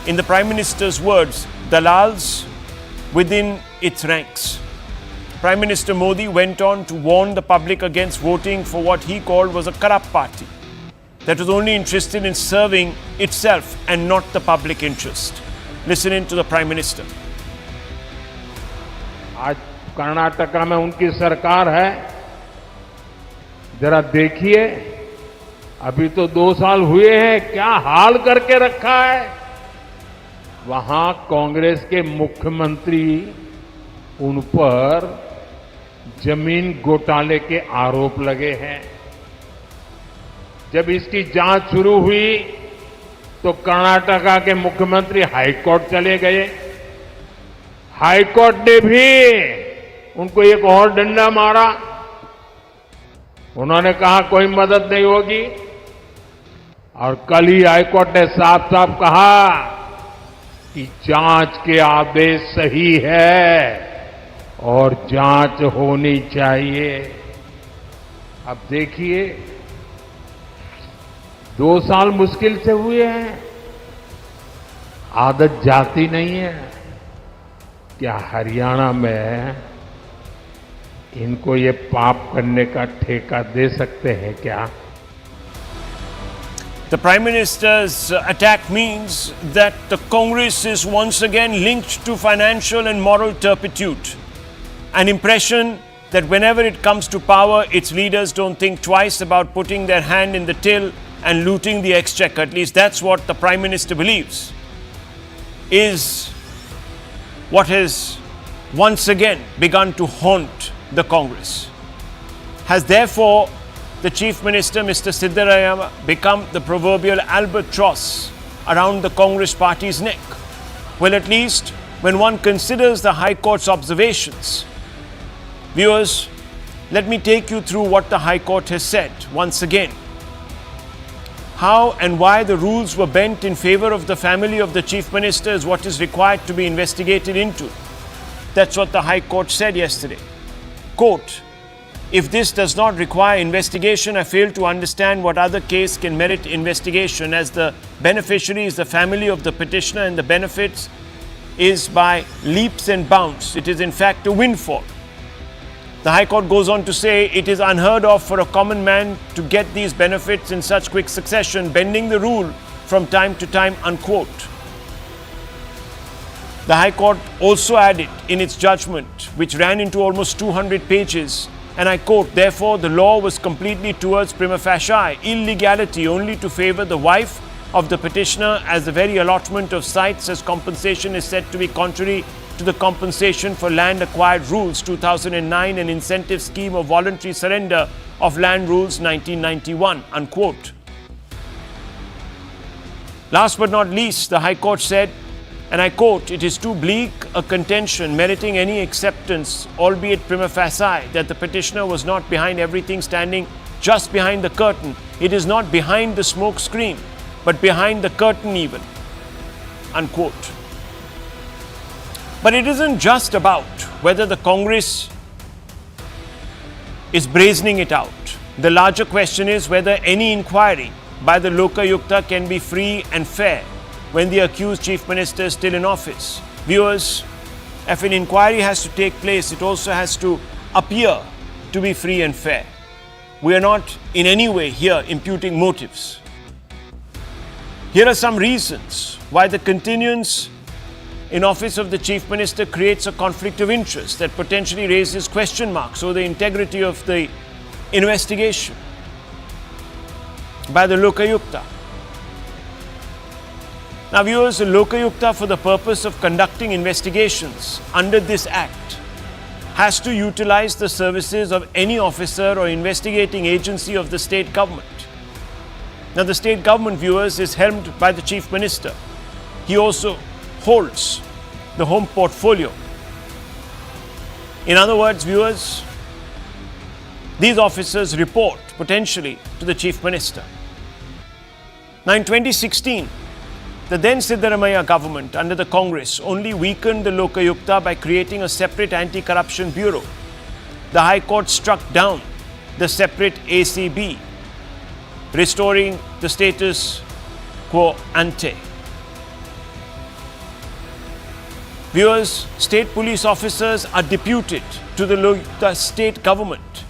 In the Prime Minister's words, dalals within its ranks. Prime Minister Modi went on to warn the public against voting for what he called was a corrupt party that was only interested in serving itself and not the public interest. Listen in to the Prime Minister. आज कर्नाटका में उनकी सरकार है, जरा देखिए, अभी तो 2 साल हुए हैं, क्या हाल करके रखा है। वहां कांग्रेस के मुख्यमंत्री उन पर जमीन घोटाले के आरोप लगे हैं। जब इसकी जांच शुरू हुई तो कर्नाटका के मुख्यमंत्री हाईकोर्ट चले गए। हाईकोर्ट ने भी उनको एक और डंडा मारा। उन्होंने कहा कोई मदद नहीं होगी, और कल ही हाईकोर्ट ने साफ साफ कहा कि जांच के आदेश सही है और जांच होनी चाहिए। अब देखिए, 2 साल मुश्किल से हुए हैं, आदत जाती नहीं है। क्या हरियाणा में इनको ये पाप करने का ठेका दे सकते हैं क्या? The Prime Minister's attack means that the Congress is once again linked to financial and moral turpitude. An impression that whenever it comes to power, its leaders don't think twice about putting their hand in the till and looting the exchequer. At least that's what the Prime Minister believes, is what has once again begun to haunt the Congress. Has therefore the Chief Minister, Mr. Siddaramaiah, become the proverbial albatross around the Congress party's neck? Well, at least when one considers the High Court's observations. Viewers, let me take you through what the High Court has said once again. How and why the rules were bent in favor of the family of the Chief Minister is what is required to be investigated into. That's what the High Court said yesterday. Quote, if this does not require investigation, I fail to understand what other case can merit investigation, as the beneficiary is the family of the petitioner and the benefits is by leaps and bounds. It is in fact a windfall. The High Court goes on to say it is unheard of for a common man to get these benefits in such quick succession, bending the rule from time to time, unquote. The High Court also added in its judgment, which ran into almost 200 pages, and I quote, therefore the law was completely towards prima facie illegality only to favor the wife of the petitioner, as the very allotment of sites as compensation is said to be contrary to the compensation for land acquired rules 2009 and incentive scheme of voluntary surrender of land rules 1991, unquote. Last but not least, the High Court said, and I quote, it is too bleak a contention meriting any acceptance, albeit prima facie, that the petitioner was not behind everything, standing just behind the curtain. It is not behind the smoke screen, but behind the curtain even, unquote. But it isn't just about whether the Congress is brazening it out. The larger question is whether any inquiry by the Lokayukta can be free and fair when the accused Chief Minister is still in office. Viewers, if an inquiry has to take place, it also has to appear to be free and fair. We are not in any way here imputing motives. Here are some reasons why the continuance in office of the Chief Minister creates a conflict of interest that potentially raises question marks over the integrity of the investigation by the Lokayukta. Now viewers, the Lokayukta, for the purpose of conducting investigations under this Act, has to utilize the services of any officer or investigating agency of the state government. Now the state government, viewers, is helmed by the Chief Minister. He also holds the home portfolio. In other words, viewers, these officers report potentially to the Chief Minister. Now in 2016, the then Siddaramaiah government under the Congress only weakened the Lokayukta by creating a separate anti-corruption bureau. The High Court struck down the separate ACB, restoring the status quo ante. Viewers, state police officers are deputed to the state government,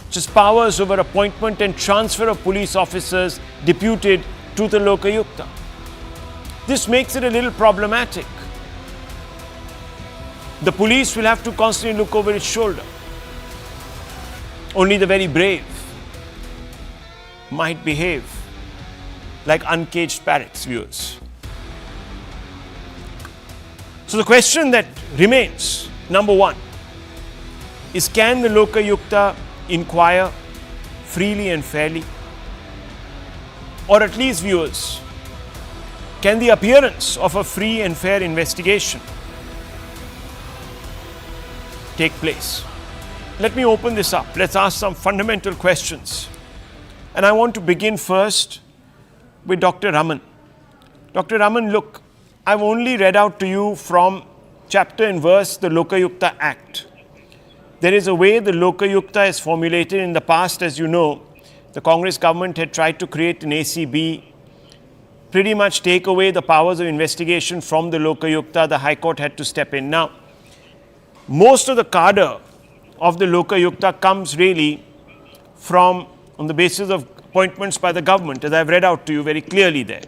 which has powers over appointment and transfer of police officers deputed to the Lokayukta. This makes it a little problematic. The police will have to constantly look over its shoulder. Only the very brave might behave like uncaged parrots, viewers. So the question that remains, number one, is can the Lokayukta inquire freely and fairly? Or at least, viewers, can the appearance of a free and fair investigation take place? Let me open this up. Let's ask some fundamental questions. And I want to begin first with Dr. Raman. Dr. Raman, look, I've only read out to you from chapter and verse the Lokayukta Act. There is a way the Lokayukta is formulated. In the past, as you know, the Congress government had tried to create an ACB, pretty much take away the powers of investigation from the Lokayukta. The High Court had to step in. Now, most of the cadre of the Lokayukta comes really from, on the basis of appointments by the government, as I've read out to you very clearly there.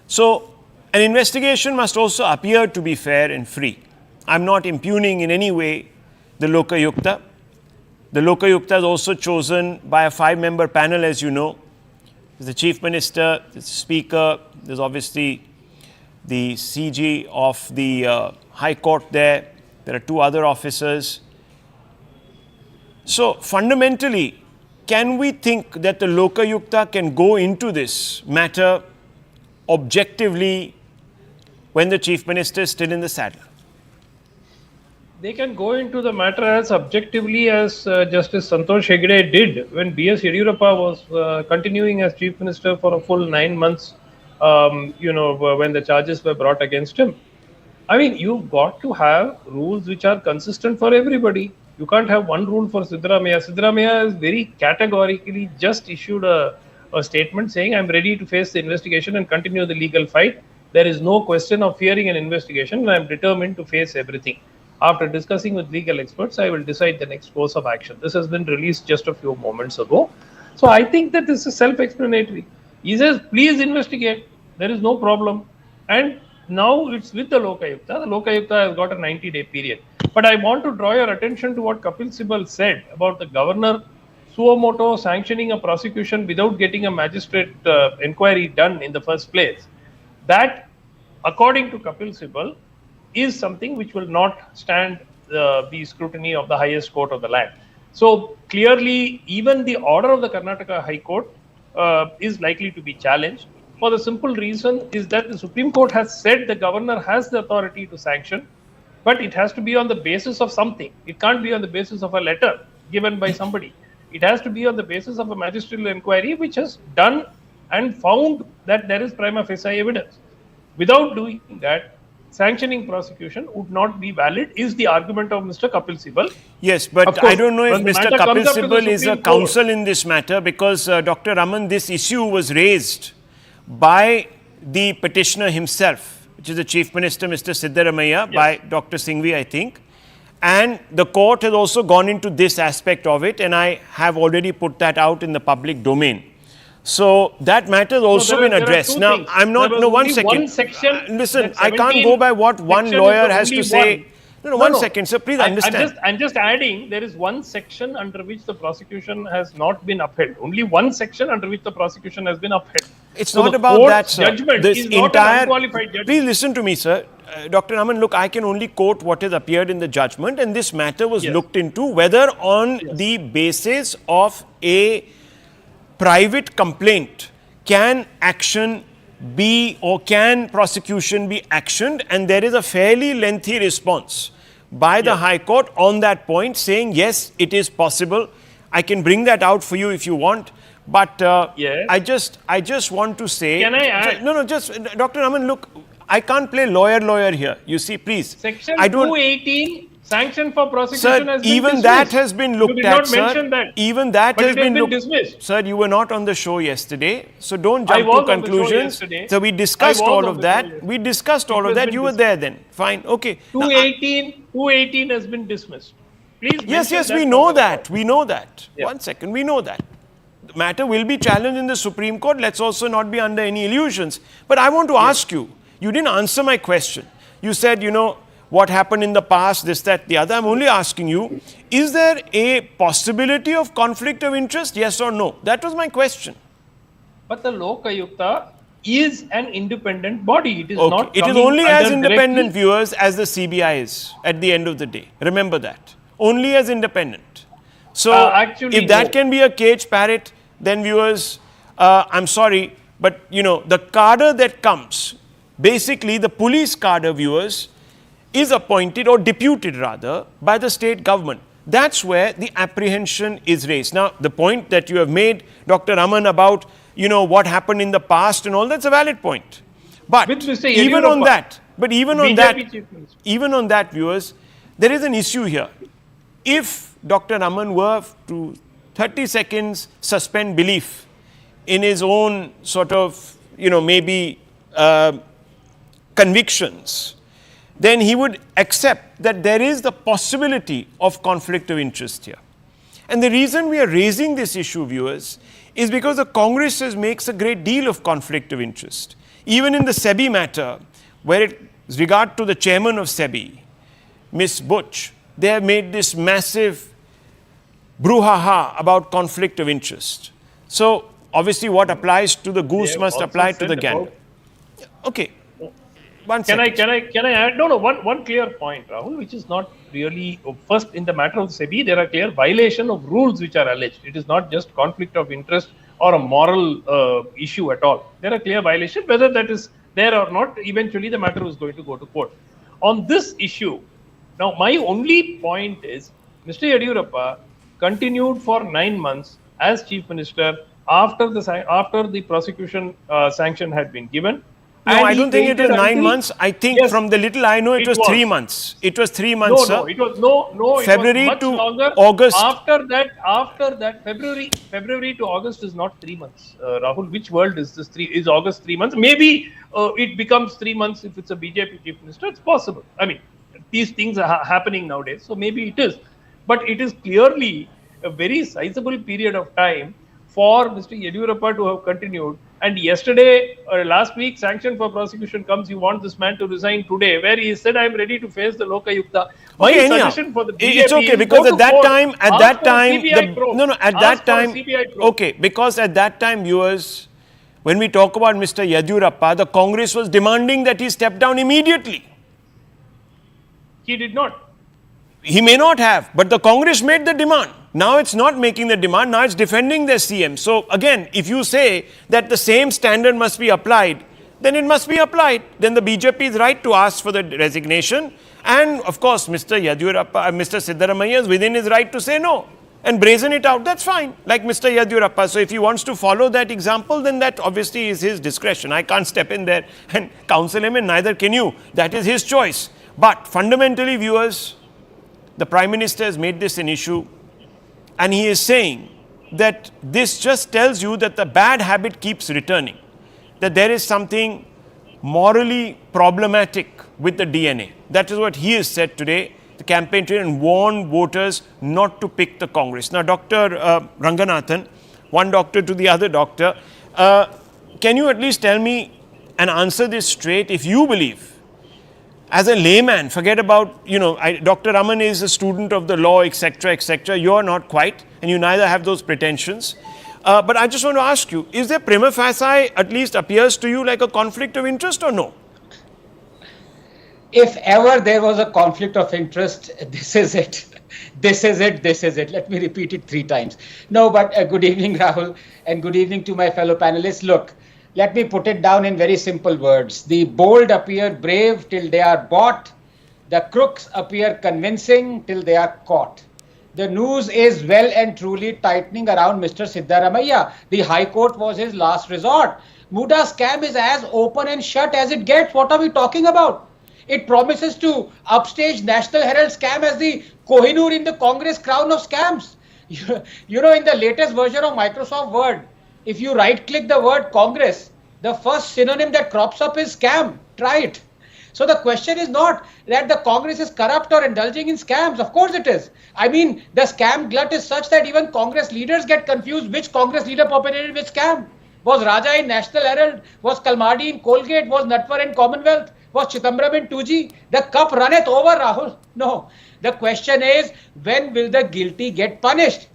So, an investigation must also appear to be fair and free. I'm not impugning in any way the Lokayukta. The Lokayukta is also chosen by a 5-member panel, as you know. There's the Chief Minister, the Speaker, there's obviously the CG of the High Court there. There are 2 other officers. So, fundamentally, can we think that the Lokayukta can go into this matter objectively when the Chief Minister is still in the saddle? They can go into the matter as objectively as Justice Santosh Hegde did when B.S. Yediyurappa was continuing as Chief Minister for a full 9 months, when the charges were brought against him. I mean, you've got to have rules which are consistent for everybody. You can't have one rule for Siddaramaiah. Siddaramaiah has very categorically just issued a statement saying, I'm ready to face the investigation and continue the legal fight. There is no question of fearing an investigation, and I'm determined to face everything. After discussing with legal experts, I will decide the next course of action. This has been released just a few moments ago. So I think that this is self-explanatory. He says, please investigate. There is no problem. And now it's with the Lokayukta. The Lokayukta has got a 90-day period. But I want to draw your attention to what Kapil Sibal said about the governor suo moto sanctioning a prosecution without getting a magistrate inquiry done in the first place. That, according to Kapil Sibal, is something which will not stand the scrutiny of the highest court of the land. So clearly, even the order of the Karnataka High Court is likely to be challenged. For the simple reason is that the Supreme Court has said the governor has the authority to sanction, but it has to be on the basis of something. It can't be on the basis of a letter given by somebody. It has to be on the basis of a magisterial inquiry which has done and found that there is prima facie evidence. Without doing that, sanctioning prosecution would not be valid, is the argument of Mr. Kapil Sibal. Yes, but course, I don't know if Mr. Kapil Sibal is a counsel in this matter, because Dr. Raman, this issue was raised by the petitioner himself, which is the Chief Minister, Mr. Siddaramaiah, yes, by Dr. Singhvi, I think. And the court has also gone into this aspect of it, and I have already put that out in the public domain. So that matter has also been addressed. Now, things. I'm not, no, one second. One section, listen, I can't go by what one lawyer has to say. No, one second, sir, please understand. I'm just adding, there is one section under which the prosecution has not been upheld. Only one section under which the prosecution has been upheld. It's so not about that, sir. Judgment this is not an unqualified judgment. Please listen to me, sir. Dr. Raman, look, I can only quote what has appeared in the judgment, and this matter was looked into whether on the basis of a private complaint can action be, or can prosecution be actioned, and there is a fairly lengthy response by the High Court on that point, saying yes, it is possible. I can bring that out for you if you want, but I just want to say, can I add? No, just Dr. Raman, look, I can't play lawyer here, you see, please. Section 218 Sanction for prosecution Sir, has been even dismissed. that has been looked you did at, not sir. mention that. Even that But has it has been been dismissed. Sir, you were not on the show yesterday, so don't I jump was to on the show conclusions. yesterday. So we I discussed was all on of the that. show yesterday. We discussed all It of has that. been You were there then. Fine. Okay. Now, 218 has been dismissed. Please yes, mention yes, that we for know the that. record. We know that. Yeah. 1 second. We know that. The matter will be challenged in the Supreme Court. Let's also not be under any illusions. But I want to ask you, you didn't answer my question. You said, what happened in the past, this, that, the other. I'm only asking you, is there a possibility of conflict of interest? Yes or no? That was my question. But the Lokayukta is an independent body. It is Okay. not. It is coming only as under independent directly. viewers as the CBI is at the end of the day. Remember that. Only as independent. So, Actually, if that no. can be a cage parrot, then viewers, I'm sorry, but the cadre that comes, basically the police cadre, viewers, is appointed or deputed rather by the state government. That's where the apprehension is raised. Now, the point that you have made, Dr. Raman, about what happened in the past and all, that's a valid point. But With Mr. even on Yediyurappa, that, BJP chief minister. even on that, viewers, there is an issue here. If Dr. Raman were to 30 seconds suspend belief in his own sort of, maybe convictions, then he would accept that there is the possibility of conflict of interest here. And the reason we are raising this issue, viewers, is because the Congress makes a great deal of conflict of interest. Even in the SEBI matter, where it is regard to the chairman of SEBI, Ms. Butch, they have made this massive brouhaha about conflict of interest. So, obviously, what applies to the goose have must also apply to said the gander. about- Okay. One Can second. I add? No. One clear point, Rahul, which is not really first in the matter of SEBI. There are clear violation of rules which are alleged. It is not just conflict of interest or a moral issue at all. There are clear violations. Whether that is there or not, eventually the matter is going to go to court. On this issue, now my only point is, Mr. Yediyurappa continued for 9 months as chief minister after the prosecution sanction had been given. No, And I he don't think it was waited 9 until- months. I think Yes, from the little I know, it was 3 months. It was 3 months, no, sir. no, it was no. February it was much to longer. August. After that, February to August is not 3 months. Rahul, which world is this? Is August 3 months? Maybe it becomes 3 months if it's a BJP chief minister. It's possible. I mean, these things are happening nowadays, so maybe it is. But it is clearly a very sizable period of time for Mr. Yediyurappa to have continued. And yesterday, last week, sanction for prosecution comes. You want this man to resign today, where he said, "I am ready to face the Lokayukta." My Okay, anyhow, suggestion for the BJP it's okay is because go at to that court, time, ask for a CBI the, probe. no, at Ask that for a time, CBI probe. okay, because at that time, viewers, when we talk about Mr. Yediyurappa, the Congress was demanding that he step down immediately. He did not. He may not have, but the Congress made the demand. Now it's not making the demand, now it's defending their CM. So again, if you say that the same standard must be applied, then it must be applied. Then the BJP is right to ask for the resignation. And of course, Mr. Yediyurappa, Mr. Siddaramaiah is within his right to say no and brazen it out. That's fine, like Mr. Yediyurappa. So if he wants to follow that example, then that obviously is his discretion. I can't step in there and counsel him, and neither can you. That is his choice. But fundamentally, viewers, the Prime Minister has made this an issue, and he is saying that this just tells you that the bad habit keeps returning, that there is something morally problematic with the DNA. That is what he has said today, the campaign trail, and warned voters not to pick the Congress. Now, Dr. Ranganathan, one doctor to the other doctor, can you at least tell me and answer this straight? If you believe, as a layman, forget about, Dr. Raman is a student of the law, etc., etc. You're not quite, and you neither have those pretensions. But I just want to ask you, is there prima facie, at least appears to you like a conflict of interest or no? If ever there was a conflict of interest, this is it. This is it. This is it. Let me repeat it 3 times. No, but good evening, Rahul, and good evening to my fellow panelists. Look, let me put it down in very simple words. The bold appear brave till they are bought. The crooks appear convincing till they are caught. The news is well and truly tightening around Mr. Siddaramaiah. The High Court was his last resort. Muda scam is as open and shut as it gets. What are we talking about? It promises to upstage National Herald scam as the Kohinoor in the Congress crown of scams. You know, in the latest version of Microsoft Word, if you right-click the word Congress, the first synonym that crops up is scam. Try it. So the question is not that the Congress is corrupt or indulging in scams. Of course it is. I mean, the scam glut is such that even Congress leaders get confused which Congress leader perpetrated which scam. Was Raja in National Herald? Was Kalmadi in Colgate? Was Natwar in Commonwealth? Was Chitambram in 2G? The cup runneth over, Rahul. No. The question is, when will the guilty get punished?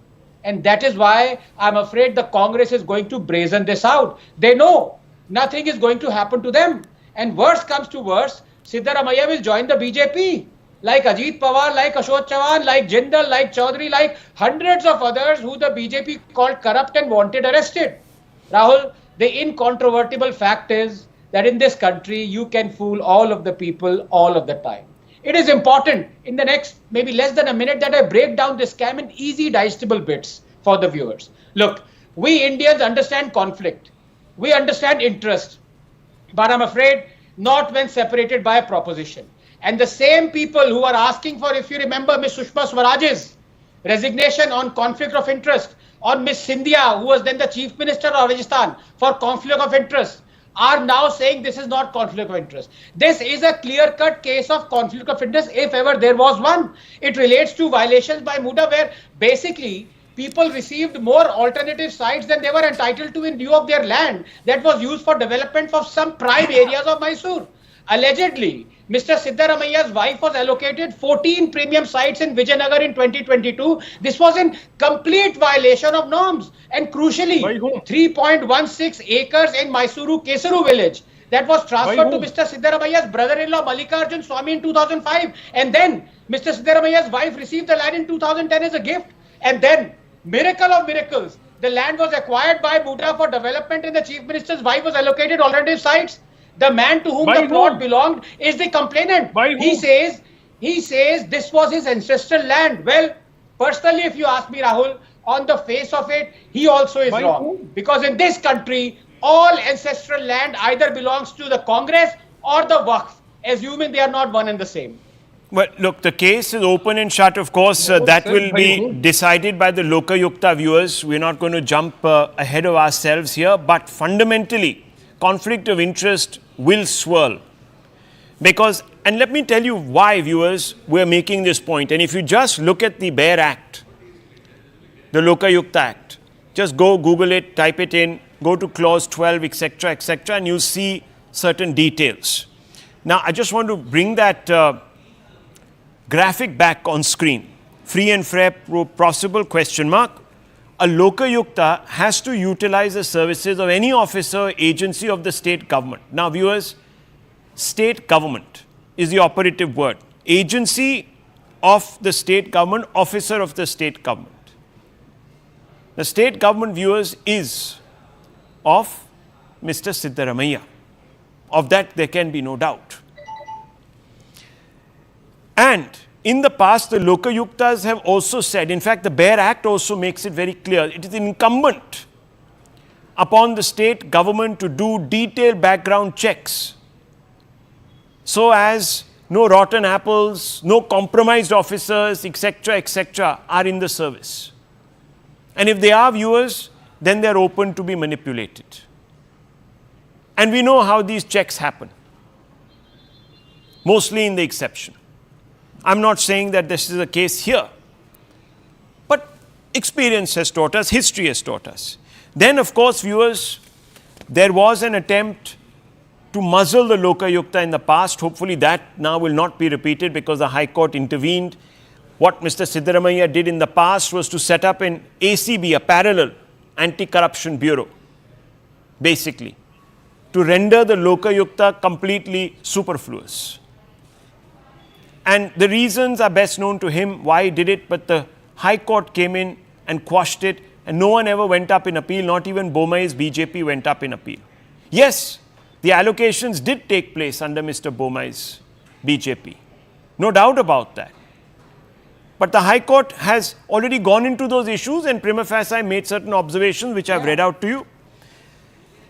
And that is why I'm afraid the Congress is going to brazen this out. They know nothing is going to happen to them. And worse comes to worse, Siddaramaiah will join the BJP. Like Ajit Pawar, like Ashok Chavan, like Jindal, like Chaudhary, like hundreds of others who the BJP called corrupt and wanted arrested. Rahul, the incontrovertible fact is that in this country, you can fool all of the people all of the time. It is important in the next maybe less than a minute that I break down this scam in easy digestible bits for the viewers. Look, we Indians understand conflict. We understand interest. But I'm afraid not when separated by a proposition. And the same people who are asking for, if you remember, Ms. Sushma Swaraj's resignation on conflict of interest, or Ms. Scindia, who was then the Chief Minister of Rajasthan, for conflict of interest, are now saying this is not conflict of interest. This is a clear-cut case of conflict of interest, if ever there was one. It relates to violations by Muda, where basically people received more alternative sites than they were entitled to in lieu of their land that was used for development of some prime areas of Mysore. Allegedly, Mr. Siddaramaiah's wife was allocated 14 premium sites in Vijayanagar in 2022. This was in complete violation of norms. And crucially, 3.16 acres in Mysuru Kesaru village that was transferred to Mr. Siddaramaiah's brother-in-law Mallikarjun Swamy in 2005. And then Mr. Siddaramaiah's wife received the land in 2010 as a gift. And then, miracle of miracles, the land was acquired by Muda for development and the Chief Minister's wife was allocated alternative sites. The man to whom the plot belonged is the complainant. He says this was his ancestral land. Well, personally, if you ask me, Rahul, on the face of it, he also is wrong. Because in this country, all ancestral land either belongs to the Congress or the Waqf, assuming they are not one and the same. Well, look, the case is open and shut. Of course, that will be decided by the Lokayukta viewers. We're not going to jump ahead of ourselves here. But fundamentally, conflict of interest will swirl. Because, and let me tell you why, viewers, we're making this point. And if you just look at the bare act, the Lokayukta Act, just go Google it, type it in, go to clause 12, etc., and you'll see certain details. Now, I just want to bring that graphic back on screen. Free and fair possible question mark. A Lokayukta has to utilize the services of any officer or agency of the state government. Now, viewers, state government is the operative word. Agency of the state government, officer of the state government. The state government, viewers, is of Mr. Siddaramaiah. Of that, there can be no doubt. And in the past, the Lokayuktas have also said, in fact, the bare act also makes it very clear, it is incumbent upon the state government to do detailed background checks so as no rotten apples, no compromised officers, etc., are in the service. And if they are, viewers, then they are open to be manipulated. And we know how these checks happen, mostly in the exception. I'm not saying that this is the case here, but experience has taught us, history has taught us. Then, of course, viewers, there was an attempt to muzzle the Lokayukta in the past. Hopefully that now will not be repeated because the High Court intervened. What Mr. Siddaramaiah did in the past was to set up an ACB, a parallel anti-corruption bureau, basically, to render the Lokayukta completely superfluous. And the reasons are best known to him why he did it, but the High Court came in and quashed it, and no one ever went up in appeal, not even Bomai's BJP went up in appeal. Yes, the allocations did take place under Mr. Bomai's BJP. No doubt about that. But the High Court has already gone into those issues and prima facie made certain observations which I've read out to you.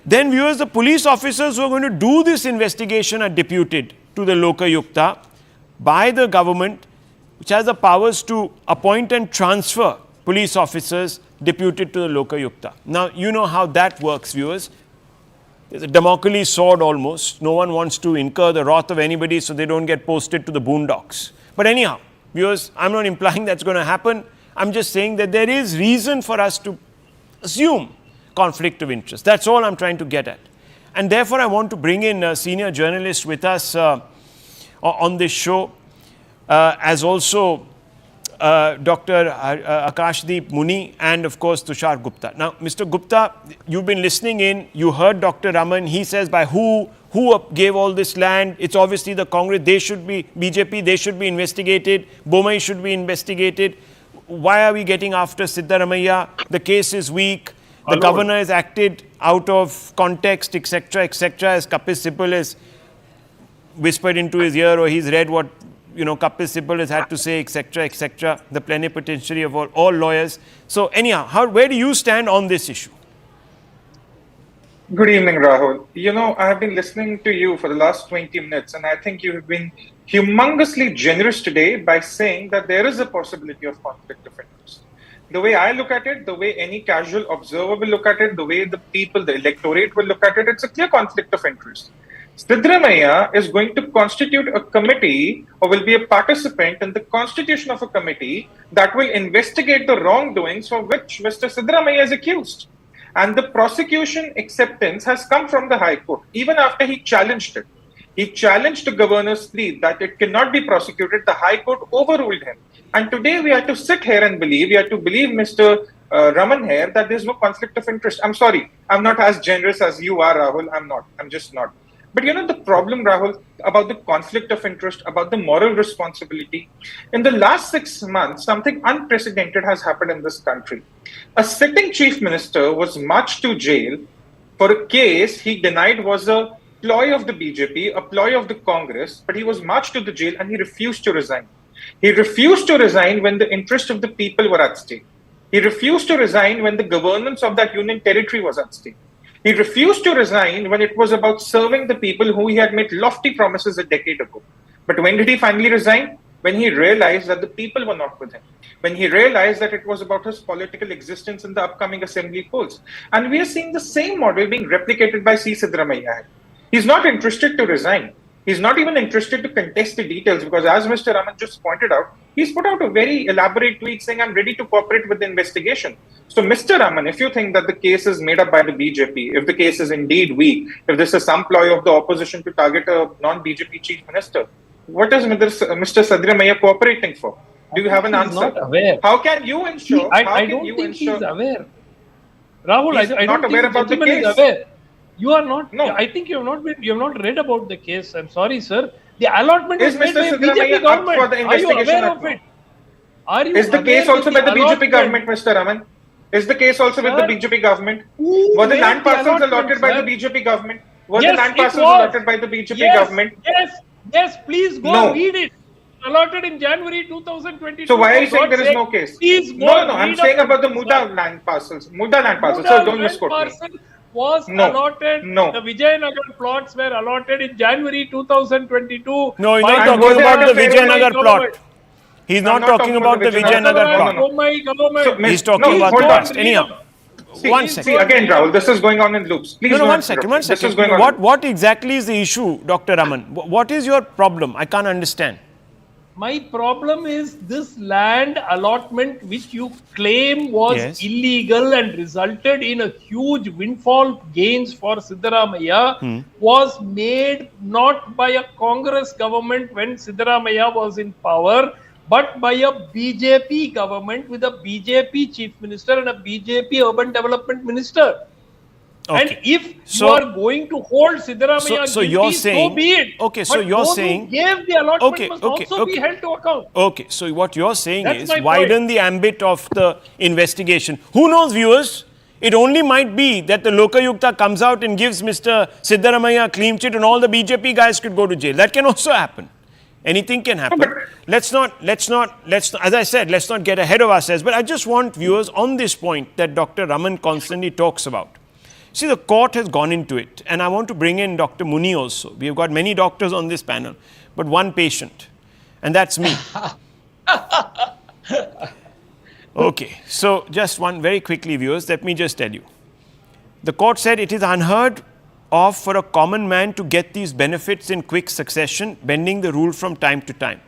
Then, viewers, the police officers who are going to do this investigation are deputed to the Lokayukta by the government, which has the powers to appoint and transfer police officers deputed to the Lokayukta. Now, you know how that works, viewers. There's a Damocles sword almost. No one wants to incur the wrath of anybody so they don't get posted to the boondocks. But anyhow, viewers, I'm not implying that's going to happen. I'm just saying that there is reason for us to assume conflict of interest. That's all I'm trying to get at. And therefore, I want to bring in a senior journalist with us on this show, as also Dr. Akashdeep Muni and of course Tushar Gupta. Now, Mr. Gupta, you've been listening in, you heard Dr. Raman, he says by who gave all this land? It's obviously the Congress, they should be, BJP, they should be investigated, Bomai should be investigated. Why are we getting after Siddaramaiah? The case is weak, the governor has acted out of context, etc., as Kapil Sibal has whispered into his ear, or he's read what Kapil Sibal has had to say, etc., the plenipotentiary of all lawyers. So anyhow, where do you stand on this issue? Good evening, Rahul. I have been listening to you for the last 20 minutes, and I think you have been humongously generous today by saying that there is a possibility of conflict of interest. The way I look at it, the way any casual observer will look at it, the way the people, the electorate will look at it, it's a clear conflict of interest. Siddaramaiah is going to constitute a committee or will be a participant in the constitution of a committee that will investigate the wrongdoings for which Mr. Siddaramaiah is accused. And the prosecution acceptance has come from the High Court, even after he challenged it. He challenged the governor's plea that it cannot be prosecuted. The High Court overruled him. And today we have to sit here and believe, Mr. Raman here, that there's no conflict of interest. I'm sorry, I'm not as generous as you are, Rahul. I'm just not. But the problem, Rahul, about the conflict of interest, about the moral responsibility, in the last 6 months, something unprecedented has happened in this country. A sitting chief minister was marched to jail for a case he denied was a ploy of the BJP, a ploy of the Congress, but he was marched to the jail and he refused to resign. He refused to resign when the interest of the people were at stake. He refused to resign when the governance of that union territory was at stake. He refused to resign when it was about serving the people who he had made lofty promises a decade ago. But when did he finally resign? When he realized that the people were not with him. When he realized that it was about his political existence in the upcoming assembly polls. And we are seeing the same model being replicated by C. Siddaramaiah. He's not interested to resign. He's not even interested to contest the details because, as Mr. Raman just pointed out, he's put out a very elaborate tweet saying, I'm ready to cooperate with the investigation. So, Mr. Raman, if you think that the case is made up by the BJP, if the case is indeed weak, if this is some ploy of the opposition to target a non-BJP chief minister, what is Mr. Siddaramaiah cooperating for? Do you have an answer? Not aware. How can you ensure? I don't think he's aware. Rahul, I don't think about the case. Is aware. You are not. No. I think you have not read about the case. I'm sorry, sir. The allotment is is made by Mr. BJP Siddaramaiah government. up for the Are you investigation? aware of it? Are you Is the case aware also that by the BJP allotment- government, Mr. Raman? Is the case also with the BJP government? Were the land parcels allotted by the BJP government? Were the land parcels allotted by the BJP government? Yes. Please go read it. Allotted in January 2022. So why are you saying there is no case? Please go. No. I'm saying about the Muda land parcels. Muda land parcels. Sir, don't misquote me. Was allotted. The Vijayanagar plots were allotted in January 2022. No, he's not talking about the Vijayanagar plot. He's not talking about the Vijayanagar plot. He's talking about the past. Anyhow, one second. See, again, Rahul, this is going on in loops. Please no, one second. What exactly is the issue, Dr. Raman? What is your problem? I can't understand. My problem is this land allotment which you claim was illegal and resulted in a huge windfall gains for Siddaramaiah was made not by a Congress government when Siddaramaiah was in power, but by a BJP government with a BJP chief minister and a BJP urban development minister. Okay. And if you are going to hold Siddaramaiah guilty, so be it. Okay, so you're saying who gave the allotment must also be held to account. Okay, so what you're saying is widen the ambit of the investigation. Who knows, viewers? It only might be that the Lokayukta comes out and gives Mr. Siddaramaiah a clean chit and all the BJP guys could go to jail. That can also happen. Anything can happen. Let's not, as I said, let's not get ahead of ourselves. But I just want viewers on this point that Dr. Raman constantly talks about. See, the court has gone into it, and I want to bring in Dr. Muni also. We have got many doctors on this panel, but one patient, and that's me. Okay, so just one very quickly, viewers, let me just tell you. The court said it is unheard of for a common man to get these benefits in quick succession, bending the rule from time to time.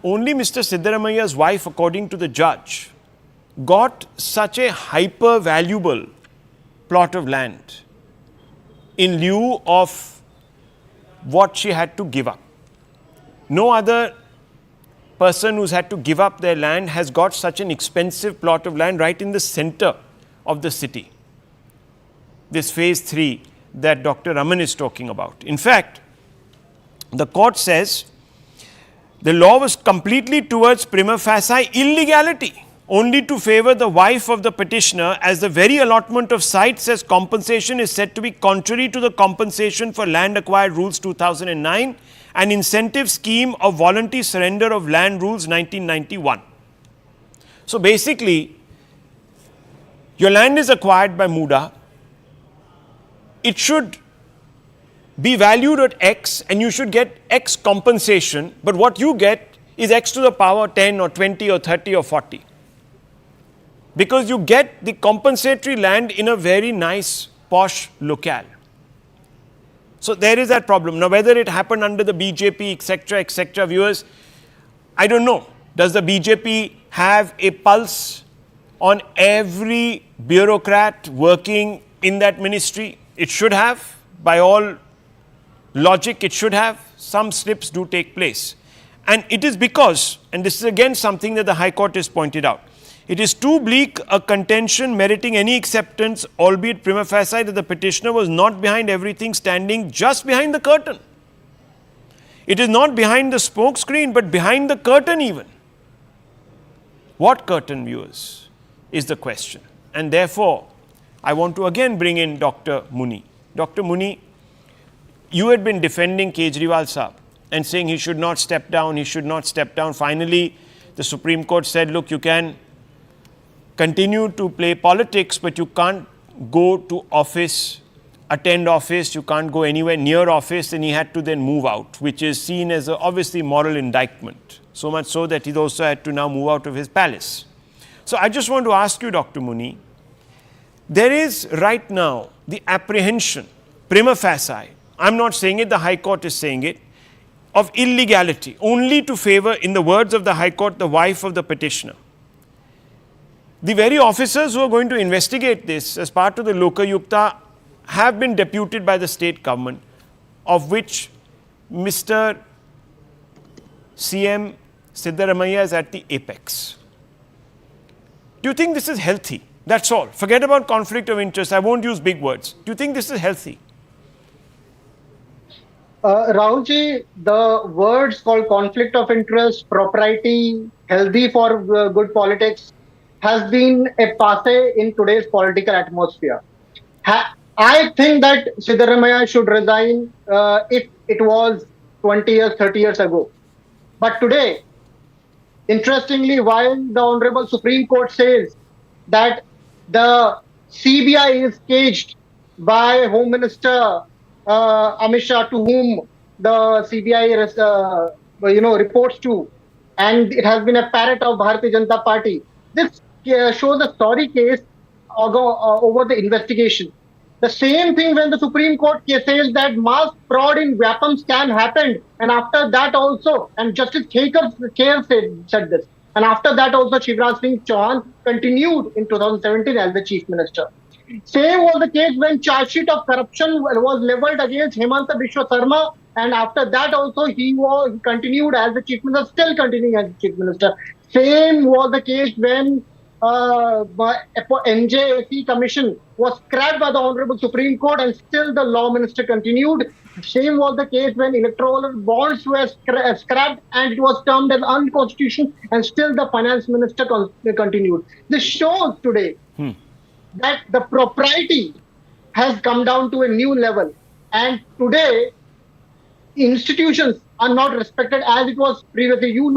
Only Mr. Siddaramaiah's wife, according to the judge, got such a hyper valuable plot of land in lieu of what she had to give up. No other person who's had to give up their land has got such an expensive plot of land right in the center of the city. This phase 3 that Dr. Raman is talking about. In fact, the court says the law was completely towards prima facie illegality, only to favor the wife of the petitioner, as the very allotment of sites as compensation is said to be contrary to the Compensation for Land Acquired Rules 2009 and Incentive Scheme of Voluntary Surrender of Land Rules 1991. So basically, your land is acquired by Muda. It should be valued at X and you should get X compensation, but what you get is X to the power 10 or 20 or 30 or 40. Because you get the compensatory land in a very nice posh locale. So there is that problem. Now whether it happened under the BJP, etc., viewers, I don't know. Does the BJP have a pulse on every bureaucrat working in that ministry? It should have. By all logic, it should have. Some slips do take place. And it is because, and this is again something that the High Court has pointed out, it is too bleak a contention meriting any acceptance, albeit prima facie, that the petitioner was not behind everything, standing just behind the curtain. It is not behind the smoke screen, but behind the curtain even. What curtain, viewers, is the question. And therefore, I want to again bring in Dr. Muni. Dr. Muni, you had been defending Kejriwal Saab and saying he should not step down, he should not step down. Finally, the Supreme Court said, look, you can continue to play politics, but you can't go to office, attend office, you can't go anywhere near office, and he had to then move out, which is seen as a obviously moral indictment. So much so that he also had to now move out of his palace. So I just want to ask you, Dr. Muni, there is right now the apprehension, prima facie, I'm not saying it, the High Court is saying it, of illegality, only to favor, in the words of the High Court, the wife of the petitioner. The very officers who are going to investigate this as part of the Lokayukta have been deputed by the state government, of which Mr. CM Siddaramaiah is at the apex. Do you think this is healthy? That's all. Forget about conflict of interest. I won't use big words. Do you think this is healthy? Rahulji, the words called conflict of interest, propriety, healthy for good politics has been a passe in today's political atmosphere. I think that Siddaramaiah should resign if it was 20 years, 30 years ago. But today, interestingly, while the Honorable Supreme Court says that the CBI is caged by Home Minister Amit Shah, to whom the CBI reports to, and it has been a parrot of Bharatiya Janata Party. This shows a sorry case over the investigation. The same thing when the Supreme Court says that mass fraud in weapons can happen, and after that also, and Justice Kher said this, and after that also Shivraj Singh Chauhan continued in 2017 as the Chief Minister. Same was the case when charge sheet of corruption was leveled against Himanta Biswa Sarma, and after that also he continued as the Chief Minister, still continuing as the Chief Minister. Same was the case when NJAC commission was scrapped by the Honorable Supreme Court, and still the Law Minister continued. Same was the case when electoral bonds were scrapped and it was termed as unconstitutional, and still the Finance Minister continued. This shows today that the propriety has come down to a new level, and today institutions are not respected as it was previously. You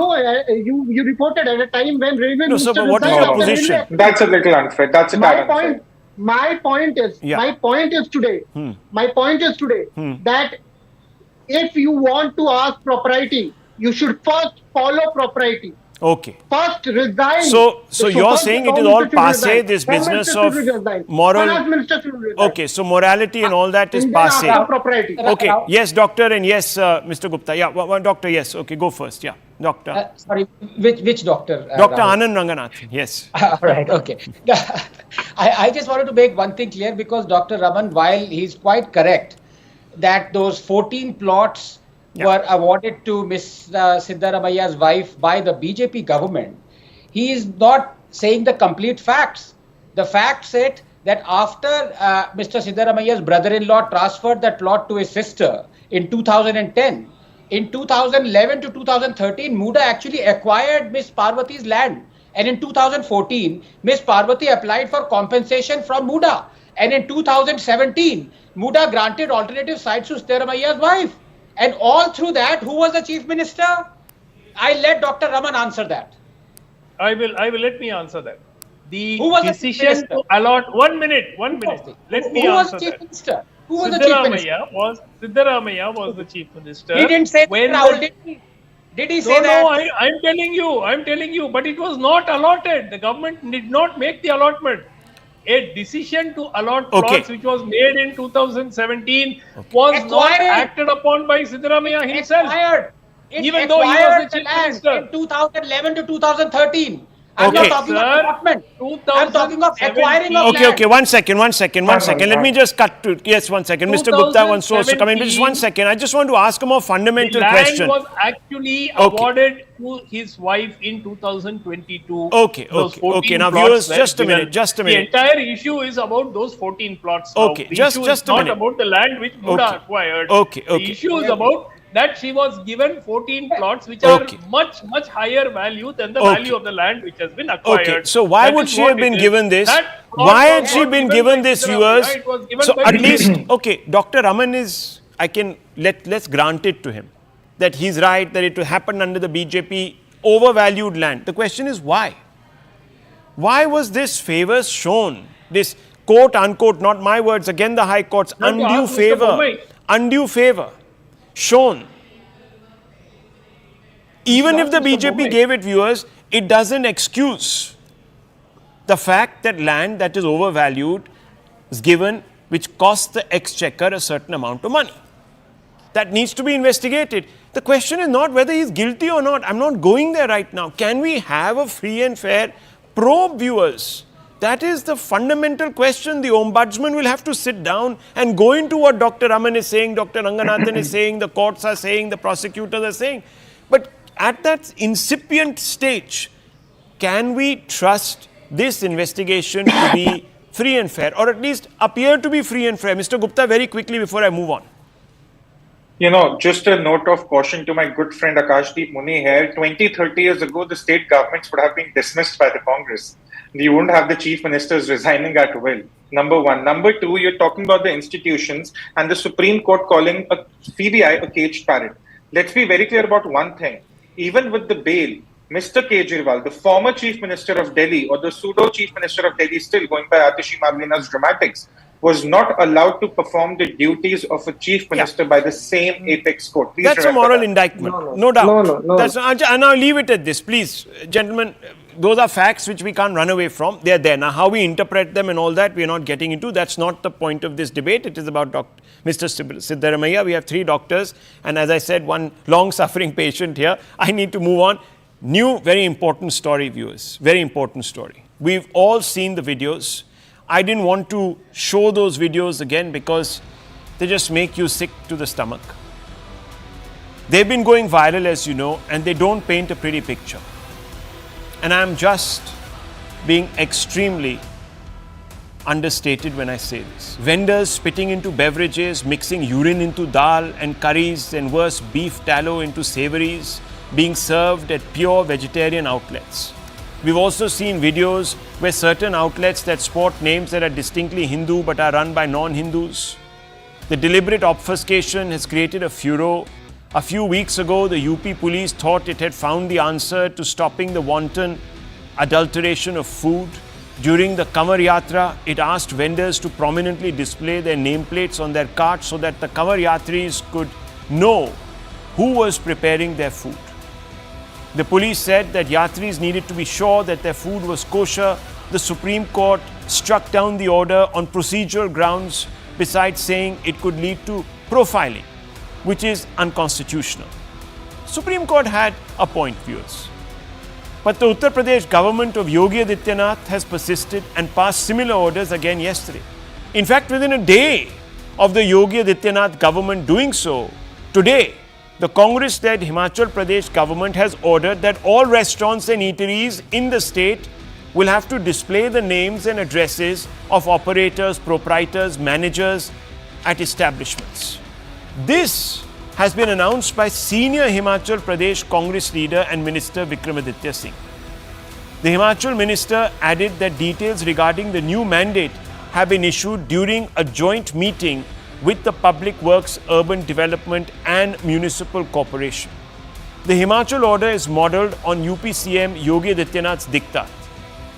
reported at a time when railway no, minister sir, but what is your position? That's a little unfair. That's a tad unfair. My point is, Yeah. my point is today, my point is today that if you want to ask propriety, you should first follow propriety. Okay. First resign. So you're First the saying it is Home all Minister should resign. passé, this Home business Minister of should resign. moral. Finance Minister should resign. Okay, so morality and all that is And then ask passé. for propriety. Okay, yes, doctor, and yes, Mr. Gupta. Yeah, doctor, yes. Okay, go first. Yeah, doctor. Sorry, which doctor? Dr. Rahul? Anand Ranganathan, yes. All right, okay. I just wanted to make one thing clear, because Dr. Raman, while he's quite correct that those 14 plots were awarded to Ms. Siddaramaiah's wife by the BJP government, he is not saying the complete facts. The facts said that after Mr. Siddaramaiah's brother-in-law transferred that plot to his sister in 2010, in 2011 to 2013, Muda actually acquired Ms. Parvati's land. And in 2014, Ms. Parvati applied for compensation from Muda. And in 2017, Muda granted alternative sites to Siddaramaiah's wife. And all through that, who was the chief minister? I let Dr. Raman answer that. I will let me answer that. The Who was the chief decision minister? to allot 1 minute. Let me Who was answer the chief that. minister? Who was the chief minister? Siddaramaiah was the chief minister. He didn't say when that, Rahul, did he? Did he say that? No, I'm telling you, but it was not allotted. The government did not make the allotment. A decision to allot plots, which was made in 2017, was not acted upon by Siddaramaiah himself. Even though he was the chief minister. In 2011 to 2013. I'm not talking of allotment. I'm talking of acquiring of land. Okay, one second. Let me just cut to, yes, 1 second. Mr. Gupta wants to also come in. Just 1 second. I just want to ask a more fundamental question. The land was actually awarded to his wife in 2022. Okay. Now, viewers, just a minute. The entire issue is about those 14 plots. Okay, just a minute. It's not about the land which Muda acquired. The issue is about that she was given 14 plots which are much higher value than the value of the land which has been acquired. Okay, so why would she have been given this? Why had she been given this, viewers? So at least, okay, Dr. Raman is, let's grant it to him that he's right, that it happened under the BJP overvalued land. The question is why? Why was this favor shown? This quote unquote, not my words, again the High Court's undue favor shown. Even if the BJP gave it, viewers, it doesn't excuse the fact that land that is overvalued is given, which costs the exchequer a certain amount of money. That needs to be investigated. The question is not whether he's guilty or not. I'm not going there right now. Can we have a free and fair probe, viewers? That is the fundamental question. The Ombudsman will have to sit down and go into what Dr. Raman is saying, Dr. Ranganathan is saying, the courts are saying, the prosecutors are saying. But at that incipient stage, can we trust this investigation to be free and fair, or at least appear to be free and fair? Mr. Gupta, very quickly before I move on. You know, just a note of caution to my good friend Akashdeep Muni here. 20, 30 years ago, the state governments would have been dismissed by the Congress. You wouldn't have the chief ministers resigning at will. Number one. Number two, you're talking about the institutions and the Supreme Court calling a CBI a caged parrot. Let's be very clear about one thing. Even with the bail, Mr. Kejriwal, the former chief minister of Delhi, or the pseudo chief minister of Delhi, still going by Atishi Mavlina's dramatics, was not allowed to perform the duties of a chief minister by the same apex court. Please That's a moral indictment, no doubt. No. And I'll leave it at this, please. Gentlemen, those are facts which we can't run away from. They're there. Now, how we interpret them and all that, we're not getting into. That's not the point of this debate. It is about Mr. Siddaramaiah. We have 3 doctors. And as I said, one long-suffering patient here. I need to move on. New, very important story, viewers. Very important story. We've all seen the videos. I didn't want to show those videos again because they just make you sick to the stomach. They've been going viral, as you know, and they don't paint a pretty picture. And I'm just being extremely understated when I say this. Vendors spitting into beverages, mixing urine into dal and curries, and worse, beef tallow into savories, being served at pure vegetarian outlets. We've also seen videos where certain outlets that sport names that are distinctly Hindu but are run by non-Hindus. The deliberate obfuscation has created a furor. A few weeks ago, the UP police thought it had found the answer to stopping the wanton adulteration of food. During the Kamar Yatra, it asked vendors to prominently display their nameplates on their carts so that the Kamar Yatris could know who was preparing their food. The police said that Yatris needed to be sure that their food was kosher. The Supreme Court struck down the order on procedural grounds, besides saying it could lead to profiling, which is unconstitutional. Supreme Court had a point, viewers. But the Uttar Pradesh government of Yogi Adityanath has persisted and passed similar orders again yesterday. In fact, within a day of the Yogi Adityanath government doing so, today, the Congress-led Himachal Pradesh government has ordered that all restaurants and eateries in the state will have to display the names and addresses of operators, proprietors, managers at establishments. This has been announced by senior Himachal Pradesh Congress leader and Minister Vikramaditya Singh. The Himachal minister added that details regarding the new mandate have been issued during a joint meeting with the Public Works, Urban Development and Municipal Corporation. The Himachal order is modelled on UP CM Yogi Adityanath's diktat.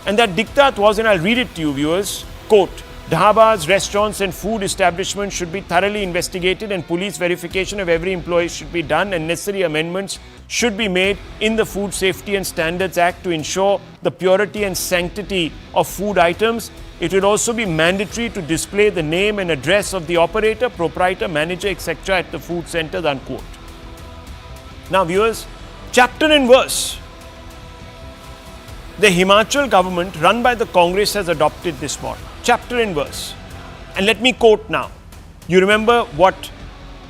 And that diktat was, and I'll read it to you, viewers, quote, "Dhabas, restaurants and food establishments should be thoroughly investigated and police verification of every employee should be done, and necessary amendments should be made in the Food Safety and Standards Act to ensure the purity and sanctity of food items. It will also be mandatory to display the name and address of the operator, proprietor, manager, etc. at the food centers," unquote. Now, viewers, chapter and verse. The Himachal government run by the Congress has adopted this model. Chapter and verse. And let me quote now. You remember what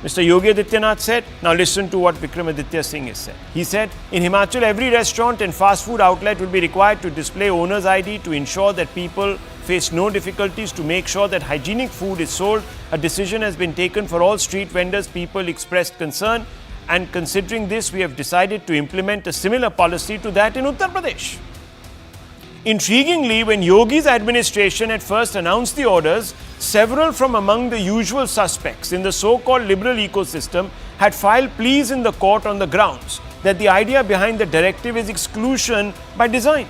Mr. Yogi Adityanath said? Now listen to what Vikramaditya Singh has said. He said, in Himachal, every restaurant and fast food outlet will be required to display owner's ID to ensure that people face no difficulties to make sure that hygienic food is sold. A decision has been taken for all street vendors. People expressed concern, and considering this, we have decided to implement a similar policy to that in Uttar Pradesh. Intriguingly, when Yogi's administration had first announced the orders, several from among the usual suspects in the so-called liberal ecosystem had filed pleas in the court on the grounds that the idea behind the directive is exclusion by design.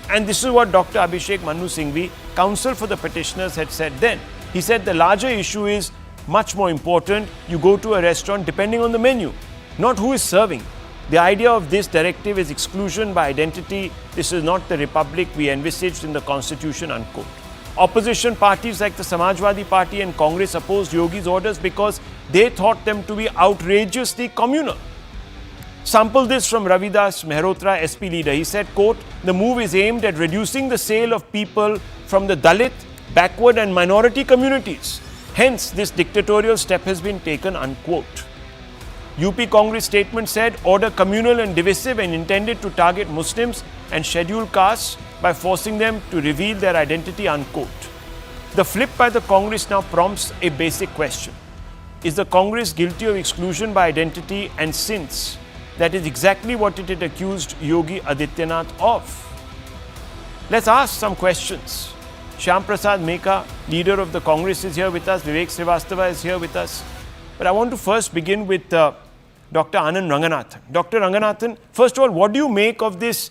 And this is what Dr. Abhishek Manu Singhvi, counsel for the petitioners, had said then. He said the larger issue is much more important. You go to a restaurant depending on the menu, not who is serving. The idea of this directive is exclusion by identity. This is not the republic we envisaged in the constitution, unquote. Opposition parties like the Samajwadi Party and Congress opposed Yogi's orders because they thought them to be outrageously communal. Sample this from Ravidas Mehrotra, SP leader. He said, quote, "The move is aimed at reducing the sale of people from the Dalit, backward and minority communities. Hence, this dictatorial step has been taken," unquote. UP Congress statement said, order communal and divisive and intended to target Muslims and scheduled castes by forcing them to reveal their identity, unquote. The flip by the Congress now prompts a basic question. Is the Congress guilty of exclusion by identity? And since that is exactly what it had accused Yogi Adityanath of. Let's ask some questions. Shyam Prasad Meka, leader of the Congress, is here with us. Vivek Srivastava is here with us. But I want to first begin with Dr. Anand Ranganathan. Dr. Ranganathan, first of all, what do you make of this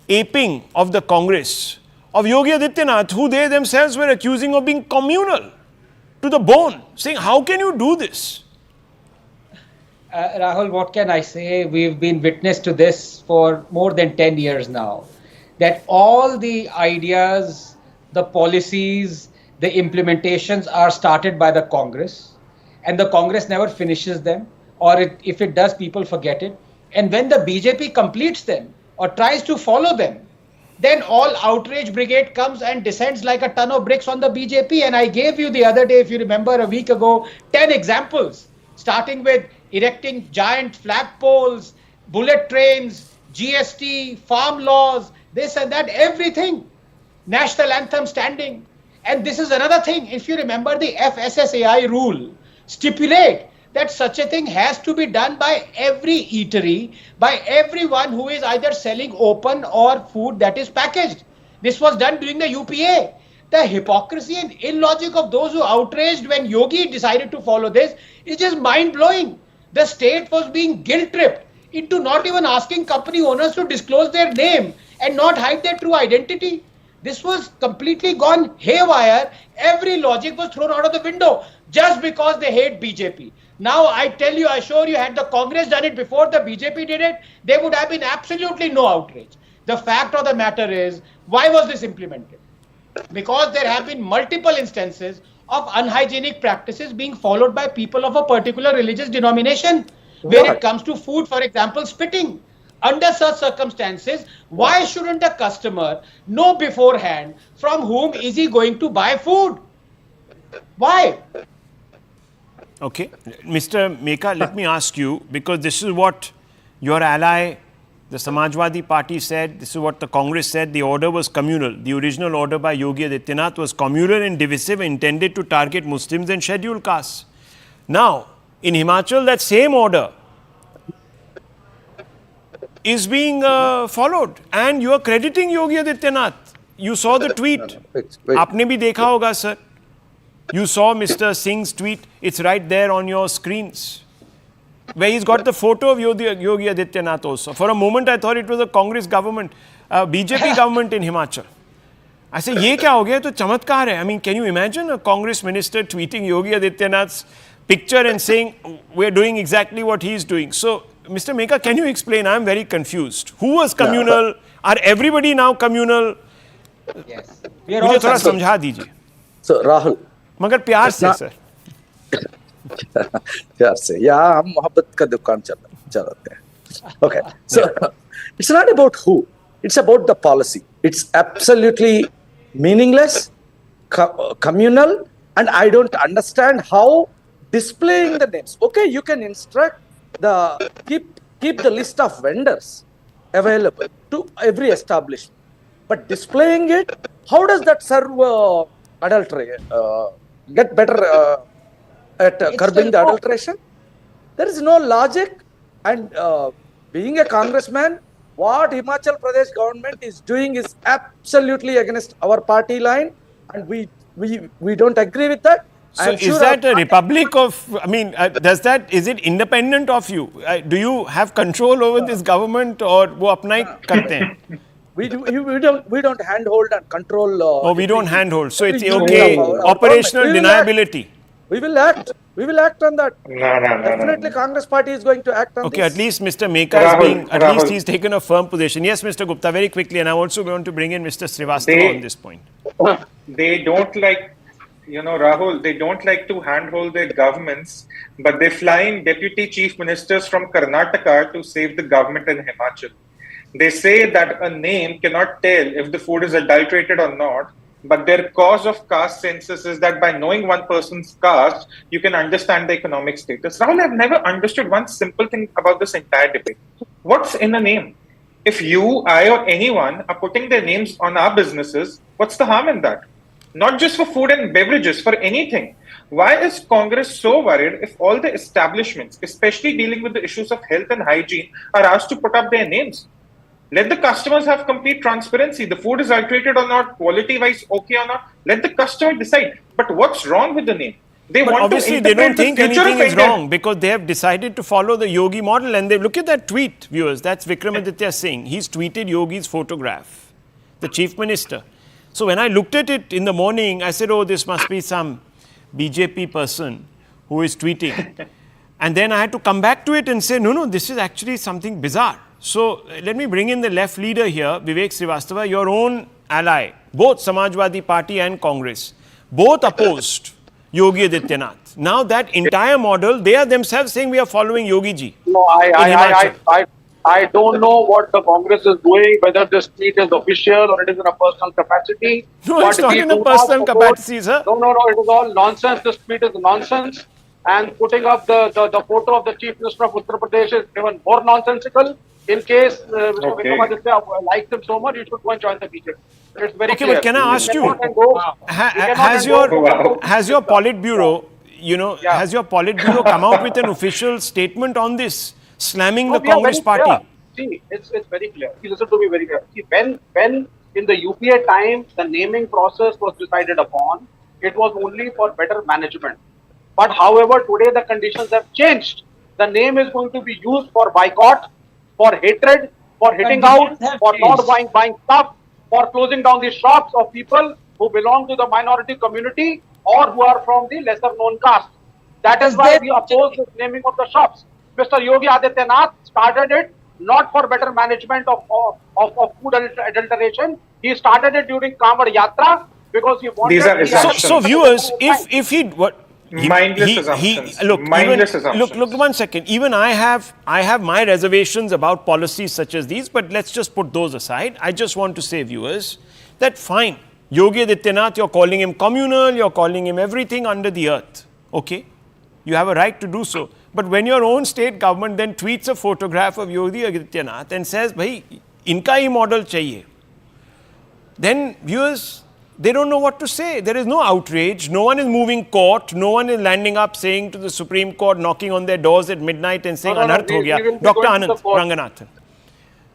aping of the Congress of Yogi Adityanath, who they themselves were accusing of being communal to the bone, saying, how can you do this? Rahul, what can I say? We've been witness to this for more than 10 years now. That all the ideas, the policies, the implementations are started by the Congress, and the Congress never finishes them, or if it does, people forget it. And when the BJP completes them or tries to follow them, then all outrage brigade comes and descends like a ton of bricks on the BJP. And I gave you the other day, if you remember, a week ago, 10 examples, starting with erecting giant flagpoles, bullet trains, GST, farm laws, this and that, everything. National anthem standing. And this is another thing. If you remember, the FSSAI rule stipulate that such a thing has to be done by every eatery, by everyone who is either selling open or food that is packaged. This was done during the UPA. The hypocrisy and illogic of those who outraged when Yogi decided to follow this is just mind-blowing. The state was being guilt-tripped into not even asking company owners to disclose their name and not hide their true identity. This was completely gone haywire. Every logic was thrown out of the window just because they hate BJP. Now, I tell you, I assure you, had the Congress done it before the BJP did it, there would have been absolutely no outrage. The fact of the matter is, why was this implemented? Because there have been multiple instances of unhygienic practices being followed by people of a particular religious denomination. When it comes to food, for example, spitting. Under such circumstances, why shouldn't the customer know beforehand from whom is he going to buy food? Why? Okay. Mr. Meka, let me ask you, because this is what your ally, the Samajwadi Party said, this is what the Congress said, the order was communal. The original order by Yogi Adityanath was communal and divisive, intended to target Muslims and scheduled castes. Now, in Himachal, that same order is being followed, and you are crediting Yogi Adityanath. You saw the tweet. Aapne bhi dekha hoga, sir. You saw Mr. Singh's tweet. It's right there on your screens, where he's got the photo of Yogi Adityanath also. For a moment, I thought it was a Congress government, BJP government in Himachal. I say, ye kya ho gaya? To chamatkar hai. I mean, can you imagine a Congress minister tweeting Yogi Adityanath's picture and saying, we're doing exactly what he's doing? So, Mr. Meka, can you explain? I'm very confused. Who was communal? Are everybody now communal? Yes. We are all मुझे थोड़ा समझा दीजिए. So, Rahul. मगर प्यार से, sir. प्यार से. यहाँ हम मोहब्बत का दुकान चलाते हैं. Okay. So, it's not about who. It's about the policy. It's absolutely meaningless, communal, and I don't understand how displaying the names. Okay, you can instruct keep the list of vendors available to every establishment, but displaying it, how does that serve adultery? Get better at curbing the adulteration? There is no logic. And being a congressman, what Himachal Pradesh government is doing is absolutely against our party line, and we don't agree with that. So is that a republic of, I mean, is it independent of you? Do you have control over this government, or वो अपना ही करते हैं? We don't handhold and control. Oh, we don't handhold. So it's okay. Operational deniability. We will act on that. No. Definitely, Congress party is going to act on this. Okay, at least Mr. Meka is being, at least he's taken a firm position. Yes, Mr. Gupta, very quickly, and I also want to bring in Mr. Srivastava on this point. They don't like, Rahul, they don't like to handhold their governments, but they fly in deputy chief ministers from Karnataka to save the government in Himachal. They say that a name cannot tell if the food is adulterated or not, but their cause of caste census is that by knowing one person's caste, you can understand the economic status. Rahul, I've never understood one simple thing about this entire debate. What's in a name? If you, I, or anyone are putting their names on our businesses, what's the harm in that? Not just for food and beverages, for anything. Why is Congress so worried if all the establishments, especially dealing with the issues of health and hygiene, are asked to put up their names? Let the customers have complete transparency. The food is adulterated or not, quality-wise okay or not. Let the customer decide. But what's wrong with the name? They but want obviously to they don't think the future anything of is India. wrong because they have decided to follow the Yogi model. And they look at that tweet, viewers. That's Vikramaditya Singh. He's tweeted Yogi's photograph, the chief minister. So when I looked at it in the morning, I said, oh, this must be some BJP person who is tweeting. And then I had to come back to it and say, no, this is actually something bizarre. So let me bring in the left leader here, Vivek Srivastava, your own ally, both Samajwadi Party and Congress, both opposed Yogi Adityanath. Now that entire model, they are themselves saying we are following Yogi ji. No, I don't know what the Congress is doing, whether this tweet is official or it is in a personal capacity. No, it's not in a personal capacity, sir. No, it is all nonsense. This tweet is nonsense. And putting up the photo of the Chief Minister of Uttar Pradesh is even more nonsensical. In case Mr. Vikramaditya likes him so much, you should go and join the BJP. It's very clear. But can I ask you, has your Politburo, has your Politburo come out with an official statement on this, slamming the Congress party? Clear. See, it's very clear. Listen to me very clear. See, when in the UPA time, the naming process was decided upon, it was only for better management. But however, today the conditions have changed. The name is going to be used for boycott, for hatred, for hitting out, for not buying stuff. for closing down the shops of people who belong to the minority community or who are from the lesser known caste. That is why we oppose the naming of the shops. Mr. Yogi Adityanath started it not for better management of food adulteration. He started it during Kamar Yatra because he wanted. These are assumptions. So viewers, if he what. Mindless assumptions. Look, Mindless even, assumptions. look, 1 second. Even I have my reservations about policies such as these, but let's just put those aside. I just want to say, viewers, that fine, Yogi Adityanath, you're calling him communal, you're calling him everything under the earth. Okay, you have a right to do so. But when your own state government then tweets a photograph of Yogi Adityanath and says, "Bhai, inka hi model chahiye," then viewers, they don't know what to say. There is no outrage. No one is moving court. No one is landing up saying to the Supreme Court, knocking on their doors at midnight and saying, "Anarth ho gaya." Dr. Anand Ranganathan.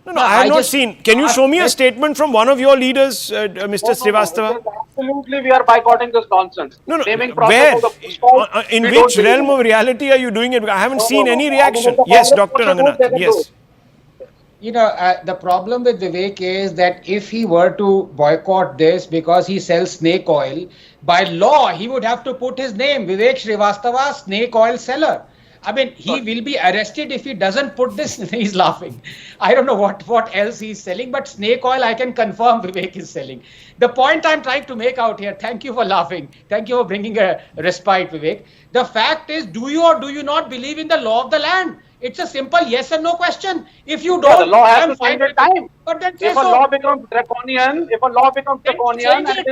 No, I have not seen. Can you show me a statement from one of your leaders, Mr. Srivastava? Absolutely, we are boycotting this nonsense. No, Naming where? process of the food In we which don't realm of reality are you doing it? I haven't seen any reaction. Yes, Dr. Ranganathan. Yes. You know, the problem with Vivek is that if he were to boycott this because he sells snake oil, by law, he would have to put his name, Vivek Srivastava, snake oil seller. I mean, he will be arrested if he doesn't put this. He's laughing. I don't know what else he's selling, but snake oil, I can confirm Vivek is selling. The point I'm trying to make out here, thank you for laughing. Thank you for bringing a respite, Vivek. The fact is, do you or do you not believe in the law of the land? It's a simple yes and no question. If you don't, the law has I'm to fine change with time. But then say If a so. law becomes draconian, change it.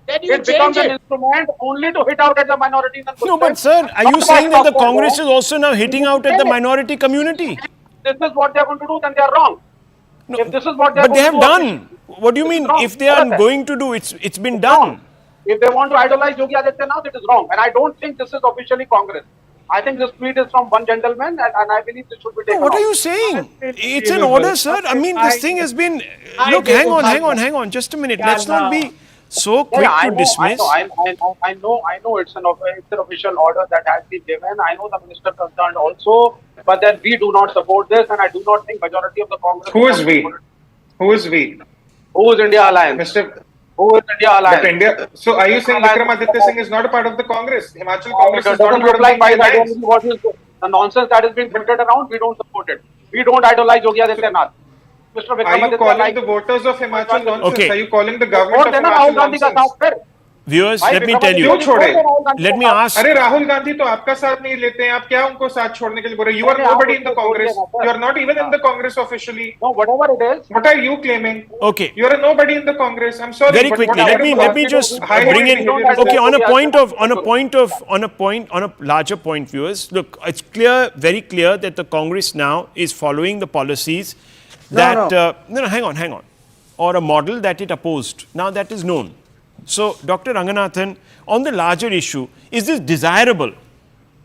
Then you it becomes change an it. instrument only to hit out at the minorities and No, but Muslims. sir, are you saying that the Congress is also now hitting out at the minority community? This is what they are going to do, then they are wrong. No, If this is what they but they are have going to do, done. What do you mean? wrong. If they are Correct. going to do, it's been it's done. wrong. If they want to idolize Yogi Adityanath, it is wrong. And I don't think this is officially Congress. I think this tweet is from one gentleman, and I believe this should be taken What are off. you saying? It's an order, sir. I mean, this thing has been. Look, hang on. Just a minute. Let's not be so quick to dismiss. I know it's an official order that has been given. I know the minister concerned also, but then we do not support this, and I do not think majority of the Congress. Who is we? Who is we? Who is India Alliance? Mr. Who is India Alliance? But India. So are you saying Vikramaditya Singh is not a part of the Congress? Himachal Congress It is not a doesn't part look of like the by Indian I don't Alliance. know what is the nonsense that is being filtered around. We don't support it. We don't idolize Yogi Adityanath. Mr. Are you Vikramaditya calling the voters of Himachal nonsense? Okay. Are you calling the government और of देना Rahul Himachal Gandhi का nonsense? साथ फिर Viewers, भाई let me Vikramaditya tell क्यों you. छोड़े? Let me ask. अरे राहुल गांधी तो आपका साथ नहीं लेते हैं, आप क्या उनको साथ छोड़ने के लिए बोल रहे हैं? You are nobody in the Congress. You are not even in the Congress officially. No, whatever it is. What are you claiming? Okay. You are a nobody in the Congress. I'm sorry. Very but quickly, whatever let me just high bring in. behavior is Okay, there. on a point, viewers. Look, it's clear, very clear that the Congress now is following the policies that hang on, or a model that it opposed. Now that is known. So, Dr. Ranganathan, on the larger issue, is this desirable?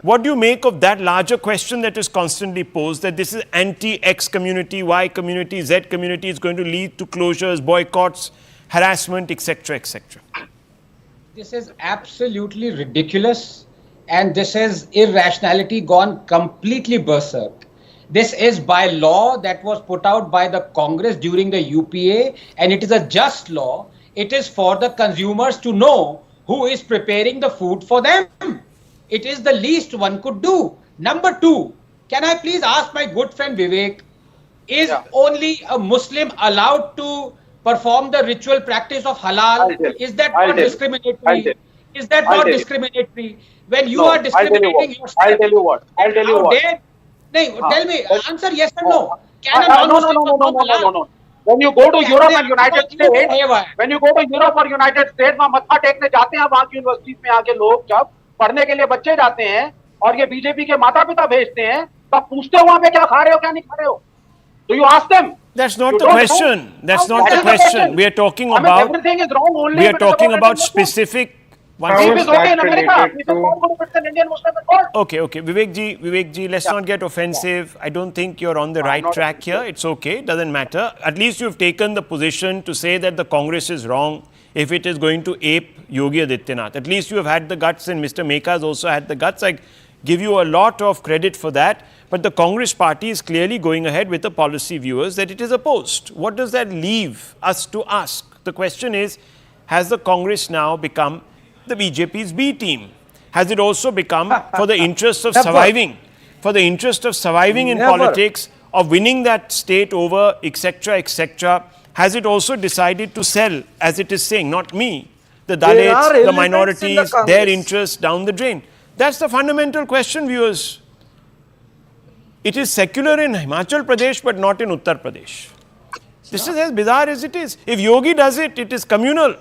What do you make of that larger question that is constantly posed, that this is anti-X community, Y community, Z community, is going to lead to closures, boycotts, harassment, etc., etc.? This is absolutely ridiculous, and this is irrationality gone completely berserk. This is by law that was put out by the Congress during the UPA, and it is a just law. It is for the consumers to know who is preparing the food for them. It is the least one could do. Number two, can I please ask my good friend Vivek, is only a Muslim allowed to perform the ritual practice of halal? Is that not discriminatory? Is that not discriminatory? When you are discriminating yourself, I'll tell you what. Tell me, answer yes or no. Can a No. non-Muslim perform halal? When you go to Europe and United States, when you go to Europe or United States, वहाँ मत्था टेकने जाते हैं वहाँ की universities में आके लोग जब पढ़ने के लिए बच्चे जाते हैं और ये बीजेपी के माता पिता भेजते हैं तब पूछते हो वहाँ पे क्या खा रहे हो क्या नहीं खा रहे हो? Do you ask them? That's not the question. That's not the question. We are talking about. Everything is wrong only. We are talking about specific. How Beef is is okay in that America. related Beef is to- not going to fit an Indian Muslim in court. Okay. Vivek ji, let's not get offensive. I don't think you're on the right track here. It's okay. Doesn't matter. At least you've taken the position to say that the Congress is wrong if it is going to ape Yogi Adityanath. At least you have had the guts, and Mr. Meka has also had the guts. I give you a lot of credit for that. But the Congress party is clearly going ahead with the policy, viewers, that it is opposed. What does that leave us to ask? The question is, has the Congress now become the BJP's B team? Has it also become, for the interest of surviving, in politics, of winning that state over, etc., has it also decided to sell, as it is saying, not me, the Dalits, the minorities, their interests down the drain? That's the fundamental question, viewers. It is secular in Himachal Pradesh, but not in Uttar Pradesh. This is as bizarre as it is. If Yogi does it, it is communal.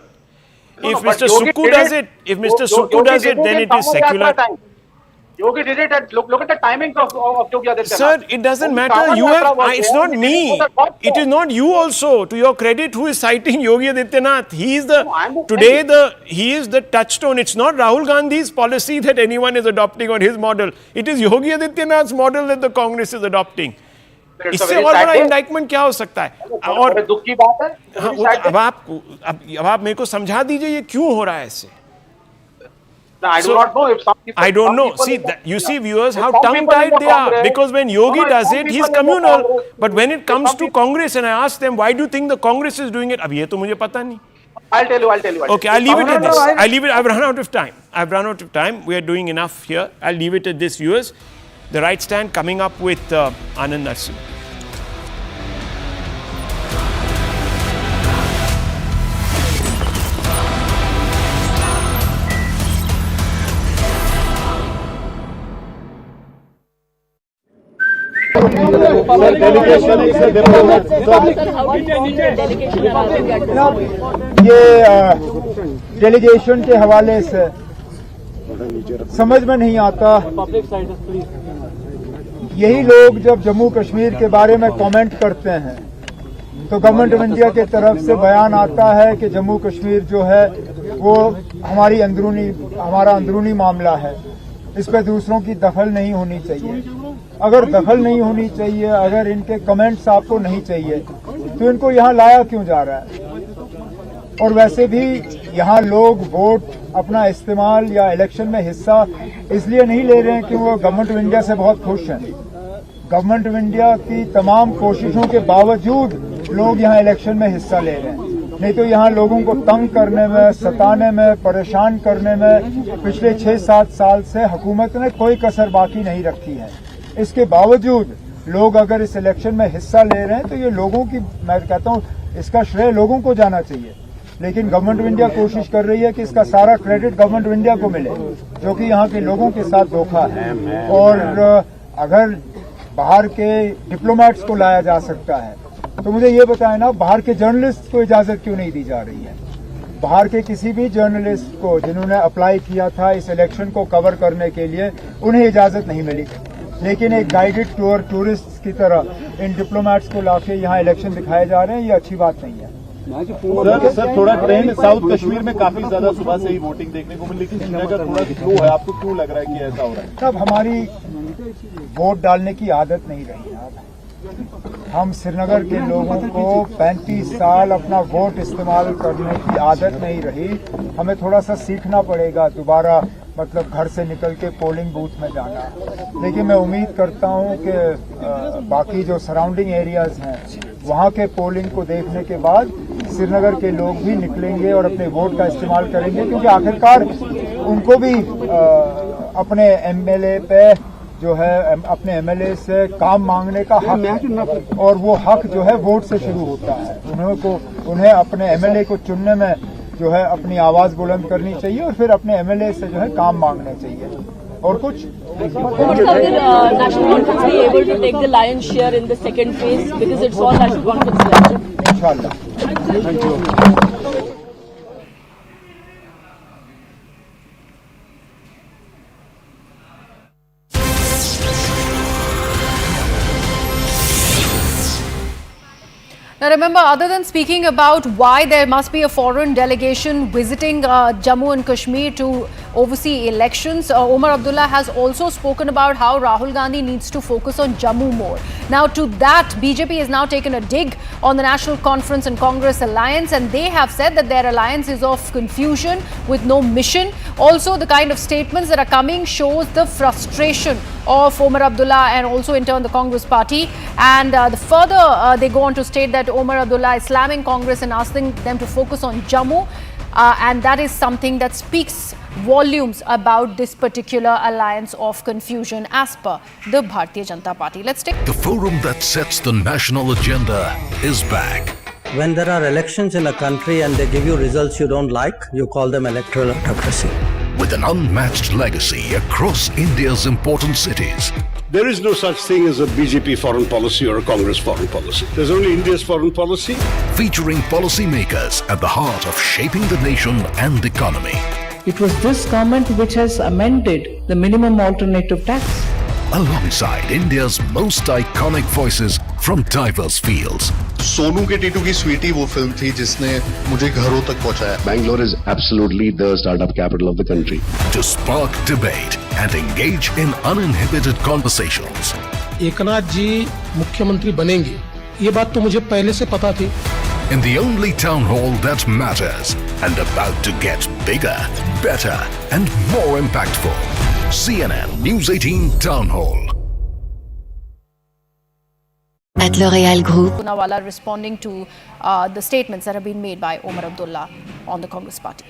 If Mr. Sukku does it, then it is secular. Yogi did it, and look at the timings of Yogi Adityanath. Sir, it doesn't matter. You have. It's not me. It is not you also. To your credit, who is citing Yogi Adityanath? He is he is the touchstone. It's not Rahul Gandhi's policy that anyone is adopting or his model. It is Yogi Adityanath's model that the Congress is adopting. इससे और बड़ा indictment क्या हो सकता है? और दुख की बात है. अब आप मेरे को समझा दीजिए ये क्यों हो रहा है ऐसे? I do not know if some people. I don't know. See, you see, viewers, how tongue-tied they are. Because when Yogi does it, he's communal. But when it comes to Congress, and I ask them, why do you think the Congress is doing it? अब ये तो मुझे पता नहीं. I'll tell you. Okay, I'll leave it at this. I've run out of time. We are doing enough here. I'll leave it at this, viewers. The Right Stand coming up with Anand Narsim. ये delegation के हवाले से समझ में नहीं आता, यही लोग जब जम्मू कश्मीर के बारे में कमेंट करते हैं तो गवर्नमेंट ऑफ इंडिया के तरफ से बयान आता है कि जम्मू कश्मीर जो है वो हमारा अंदरूनी मामला है, इस पे दूसरों की दखल नहीं होनी चाहिए। अगर दखल नहीं होनी चाहिए, अगर इनके कमेंट्स आपको नहीं चाहिए तो इनको यहाँ लाया क्यों जा रहा है? और वैसे भी यहाँ लोग वोट अपना इस्तेमाल या इलेक्शन में हिस्सा इसलिए नहीं ले रहे हैं कि वो गवर्नमेंट ऑफ इंडिया से बहुत खुश हैं। गवर्नमेंट ऑफ इंडिया की तमाम कोशिशों के बावजूद लोग यहाँ इलेक्शन में हिस्सा ले रहे हैं, नहीं तो यहाँ लोगों को तंग करने में, सताने में, परेशान करने में पिछले 6-7 साल से हुकूमत ने कोई कसर बाकी नहीं रखी है। इसके बावजूद लोग अगर इस इलेक्शन में हिस्सा ले रहे हैं तो ये लोगों की, मैं कहता हूँ इसका श्रेय लोगों को जाना चाहिए। लेकिन गवर्नमेंट ऑफ इंडिया कोशिश कर रही है कि इसका सारा क्रेडिट गवर्नमेंट ऑफ इंडिया को मिले, जो कि यहाँ के लोगों के साथ धोखा है। और अगर बाहर के डिप्लोमेट्स को लाया जा सकता है तो मुझे ये बताएं ना, बाहर के जर्नलिस्ट को इजाजत क्यों नहीं दी जा रही है? बाहर के किसी भी जर्नलिस्ट को जिन्होंने अप्लाई किया था इस इलेक्शन को कवर करने के लिए, उन्हें इजाजत नहीं मिली। लेकिन एक गाइडेड टूर टूरिस्ट की तरह इन डिप्लोमेट्स को लाके यहाँ इलेक्शन दिखाए जा रहे हैं, ये अच्छी बात नहीं है। सर थोड़ा ट्रेंड साउथ कश्मीर में काफी ज्यादा सुबह से ही वोटिंग देखने को मिली, लेकिन श्रीनगर थोड़ा स्लो है, आपको क्यों लग रहा है कि ऐसा हो रहा है? तब हमारी वोट डालने की आदत नहीं रही है। हम श्रीनगर के लोगों को 35 साल अपना वोट इस्तेमाल करने की आदत नहीं रही। हमें थोड़ा सा सीखना पड़ेगा दोबारा, मतलब घर से निकल के पोलिंग बूथ में जाना। लेकिन मैं उम्मीद करता हूं कि बाकी जो सराउंडिंग एरियाज हैं वहां के पोलिंग को देखने के बाद श्रीनगर के लोग भी निकलेंगे और अपने वोट का इस्तेमाल करेंगे, क्योंकि आखिरकार उनको भी अपने एमएलए पे जो है, अपने एमएलए से काम मांगने का हक है, और वो हक जो है वोट से शुरू होता है। उन्हें अपने एमएलए को चुनने में जो है अपनी आवाज बुलंद करनी चाहिए और फिर अपने एमएलए से जो है काम मांगने चाहिए। और कुछ इंशाल्लाह। Now remember, other than speaking about why there must be a foreign delegation visiting Jammu and Kashmir to oversee elections, Omar Abdullah has also spoken about how Rahul Gandhi needs to focus on Jammu more. Now to that, BJP has now taken a dig on the National Conference and Congress alliance, and they have said that their alliance is of confusion with no mission. Also, the kind of statements that are coming shows the frustration of Omar Abdullah and also in turn the Congress party. And further they go on to state that Omar Abdullah is slamming Congress and asking them to focus on Jammu. And that is something that speaks volumes about this particular alliance of confusion as per the Bharatiya Janata Party. Let's take the forum that sets the national agenda is back. When there are elections in a country and they give you results you don't like, you call them electoral autocracy. With an unmatched legacy across India's important cities. There is no such thing as a BJP foreign policy or a Congress foreign policy. There's only India's foreign policy. Featuring policymakers at the heart of shaping the nation and economy. It was this government which has amended the minimum alternative tax. Alongside India's most iconic voices from diverse fields. Sonu के टीटू की स्वीटी वो film थी जिसने मुझे घरों तक पहुंचाया. Bangalore is absolutely the startup capital of the country. To spark debate and engage in uninhibited conversations. Eknath जी मुख्यमंत्री बनेंगे, ये बात तो मुझे पहले से पता थी. In the only town hall that matters and about to get bigger, better and more impactful. CNN News 18 Town Hall. At L'Oréal Group. Poonawalla responding to the statements that have been made by Omar Abdullah on the Congress party.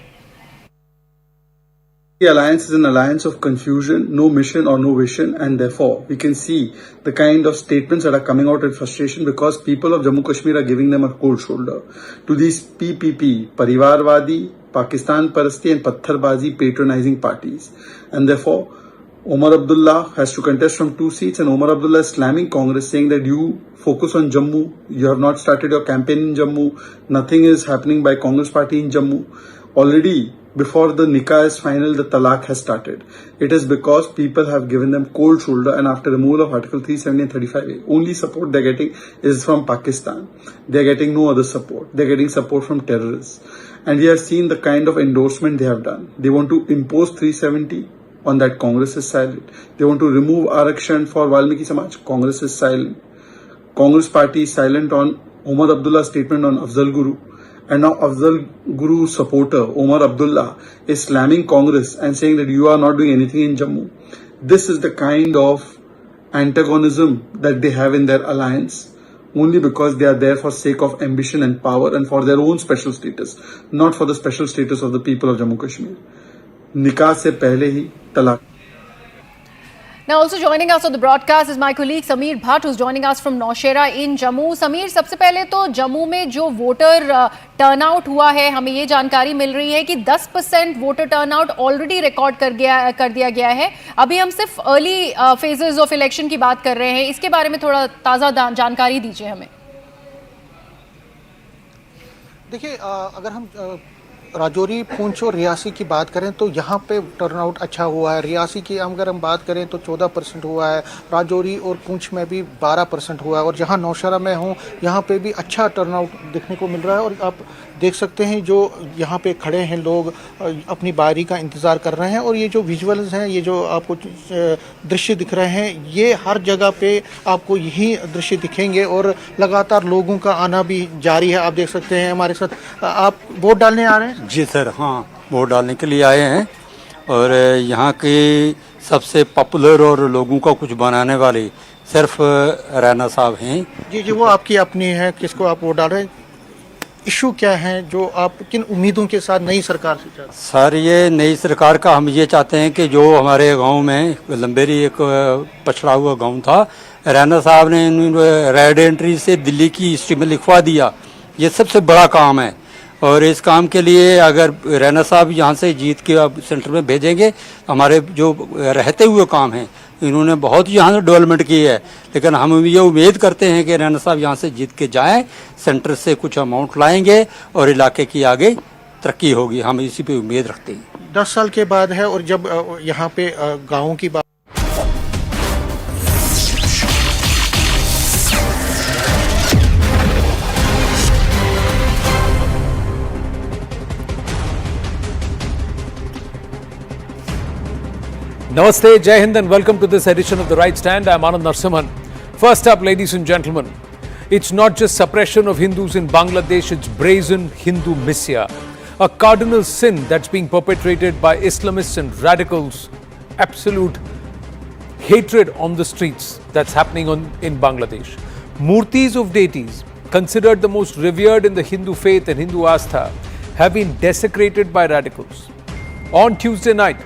The alliance is an alliance of confusion, no mission or no vision, and therefore we can see the kind of statements that are coming out in frustration because people of Jammu Kashmir are giving them a cold shoulder to these PPP, Parivarwadi, Pakistan Parasti and Patharbazi patronizing parties. And therefore, Omar Abdullah has to contest from 2 seats and Omar Abdullah is slamming Congress saying that you focus on Jammu, you have not started your campaign in Jammu, nothing is happening by Congress party in Jammu. Already, before the nikah is final, the talaq has started. It is because people have given them cold shoulder and after removal of Article 370 and 35A, only support they're getting is from Pakistan. They're getting no other support. They're getting support from terrorists. And we have seen the kind of endorsement they have done. They want to impose 370. On that, Congress is silent. They want to remove Arakshan for Valmiki Samaj. Congress is silent. Congress party is silent on Omar Abdullah's statement on Afzal Guru. And now Afzal Guru's supporter, Omar Abdullah, is slamming Congress and saying that you are not doing anything in Jammu. This is the kind of antagonism that they have in their alliance. Only because they are there for sake of ambition and power and for their own special status. Not for the special status of the people of Jammu Kashmir. Nikah se pehle hi talaq. Now also joining us on the broadcast is my colleague Sameer Bhatt, who's joining us from Naushera in Jammu. Sameer, सबसे पहले तो जम्मू में जो voter turnout हुआ है, हमें ये जानकारी मिल रही है कि 10% वोटर टर्नआउट ऑलरेडी रिकॉर्ड कर दिया गया है. अभी हम सिर्फ अर्ली फेजेस ऑफ इलेक्शन की बात कर रहे हैं. इसके बारे में थोड़ा ताज़ा जानकारी दीजिए हमें. देखिए, अगर हम राजौरी, पुंछ और रियासी की बात करें तो यहाँ पे टर्नआउट अच्छा हुआ है. रियासी की अगर हम बात करें तो 14% हुआ है. राजौरी और पुंछ में भी 12% हुआ है. और जहाँ नौशहरा में हूँ यहाँ पे भी अच्छा टर्नआउट देखने को मिल रहा है. और आप देख सकते हैं जो यहाँ पे खड़े हैं लोग अपनी बारी का इंतज़ार कर रहे हैं. और ये जो विजुअल्स हैं, ये जो आपको दृश्य दिख रहे हैं, ये हर जगह पे आपको यही दृश्य दिखेंगे. और लगातार लोगों का आना भी जारी है. आप देख सकते हैं हमारे साथ. आप वोट डालने आ रहे हैं? जी सर, हाँ, वोट डालने के लिए आए हैं. और यहाँ के सबसे पॉपुलर और लोगों का कुछ बनाने वाले सिर्फ रैना साहब हैं. जी जी, वो आपकी अपनी है. किसको आप वोट डाल रहे हैं? इशू क्या है जो आप किन उम्मीदों के साथ नई सरकार से चाहते हैं? सर, ये नई सरकार का हम ये चाहते हैं कि जो हमारे गांव में लंबेरी एक पछड़ा हुआ गांव था, रैना साहब ने रेड एंट्री से दिल्ली की हिस्ट्री में लिखवा दिया. ये सबसे बड़ा काम है. और इस काम के लिए अगर रैना साहब यहाँ से जीत के अब सेंटर में भेजेंगे, हमारे जो रहते हुए काम हैं इन्होंने बहुत यहाँ से डेवलपमेंट की है. लेकिन हम ये उम्मीद करते हैं कि रैना साहब यहाँ से जीत के जाएं, सेंटर से कुछ अमाउंट लाएंगे और इलाके की आगे तरक्की होगी. हम इसी पे उम्मीद रखते हैं. 10 साल के बाद है. और जब यहाँ पे गाँव की बात Namaste, Jai Hind and welcome to this edition of The Right Stand. I'm Anand Narsimhan. First up, ladies and gentlemen, it's not just suppression of Hindus in Bangladesh, it's brazen Hindu misya. A cardinal sin that's being perpetrated by Islamists and radicals. Absolute hatred on the streets that's happening in Bangladesh. Murtis of deities, considered the most revered in the Hindu faith and Hindu Astha, have been desecrated by radicals. On Tuesday night,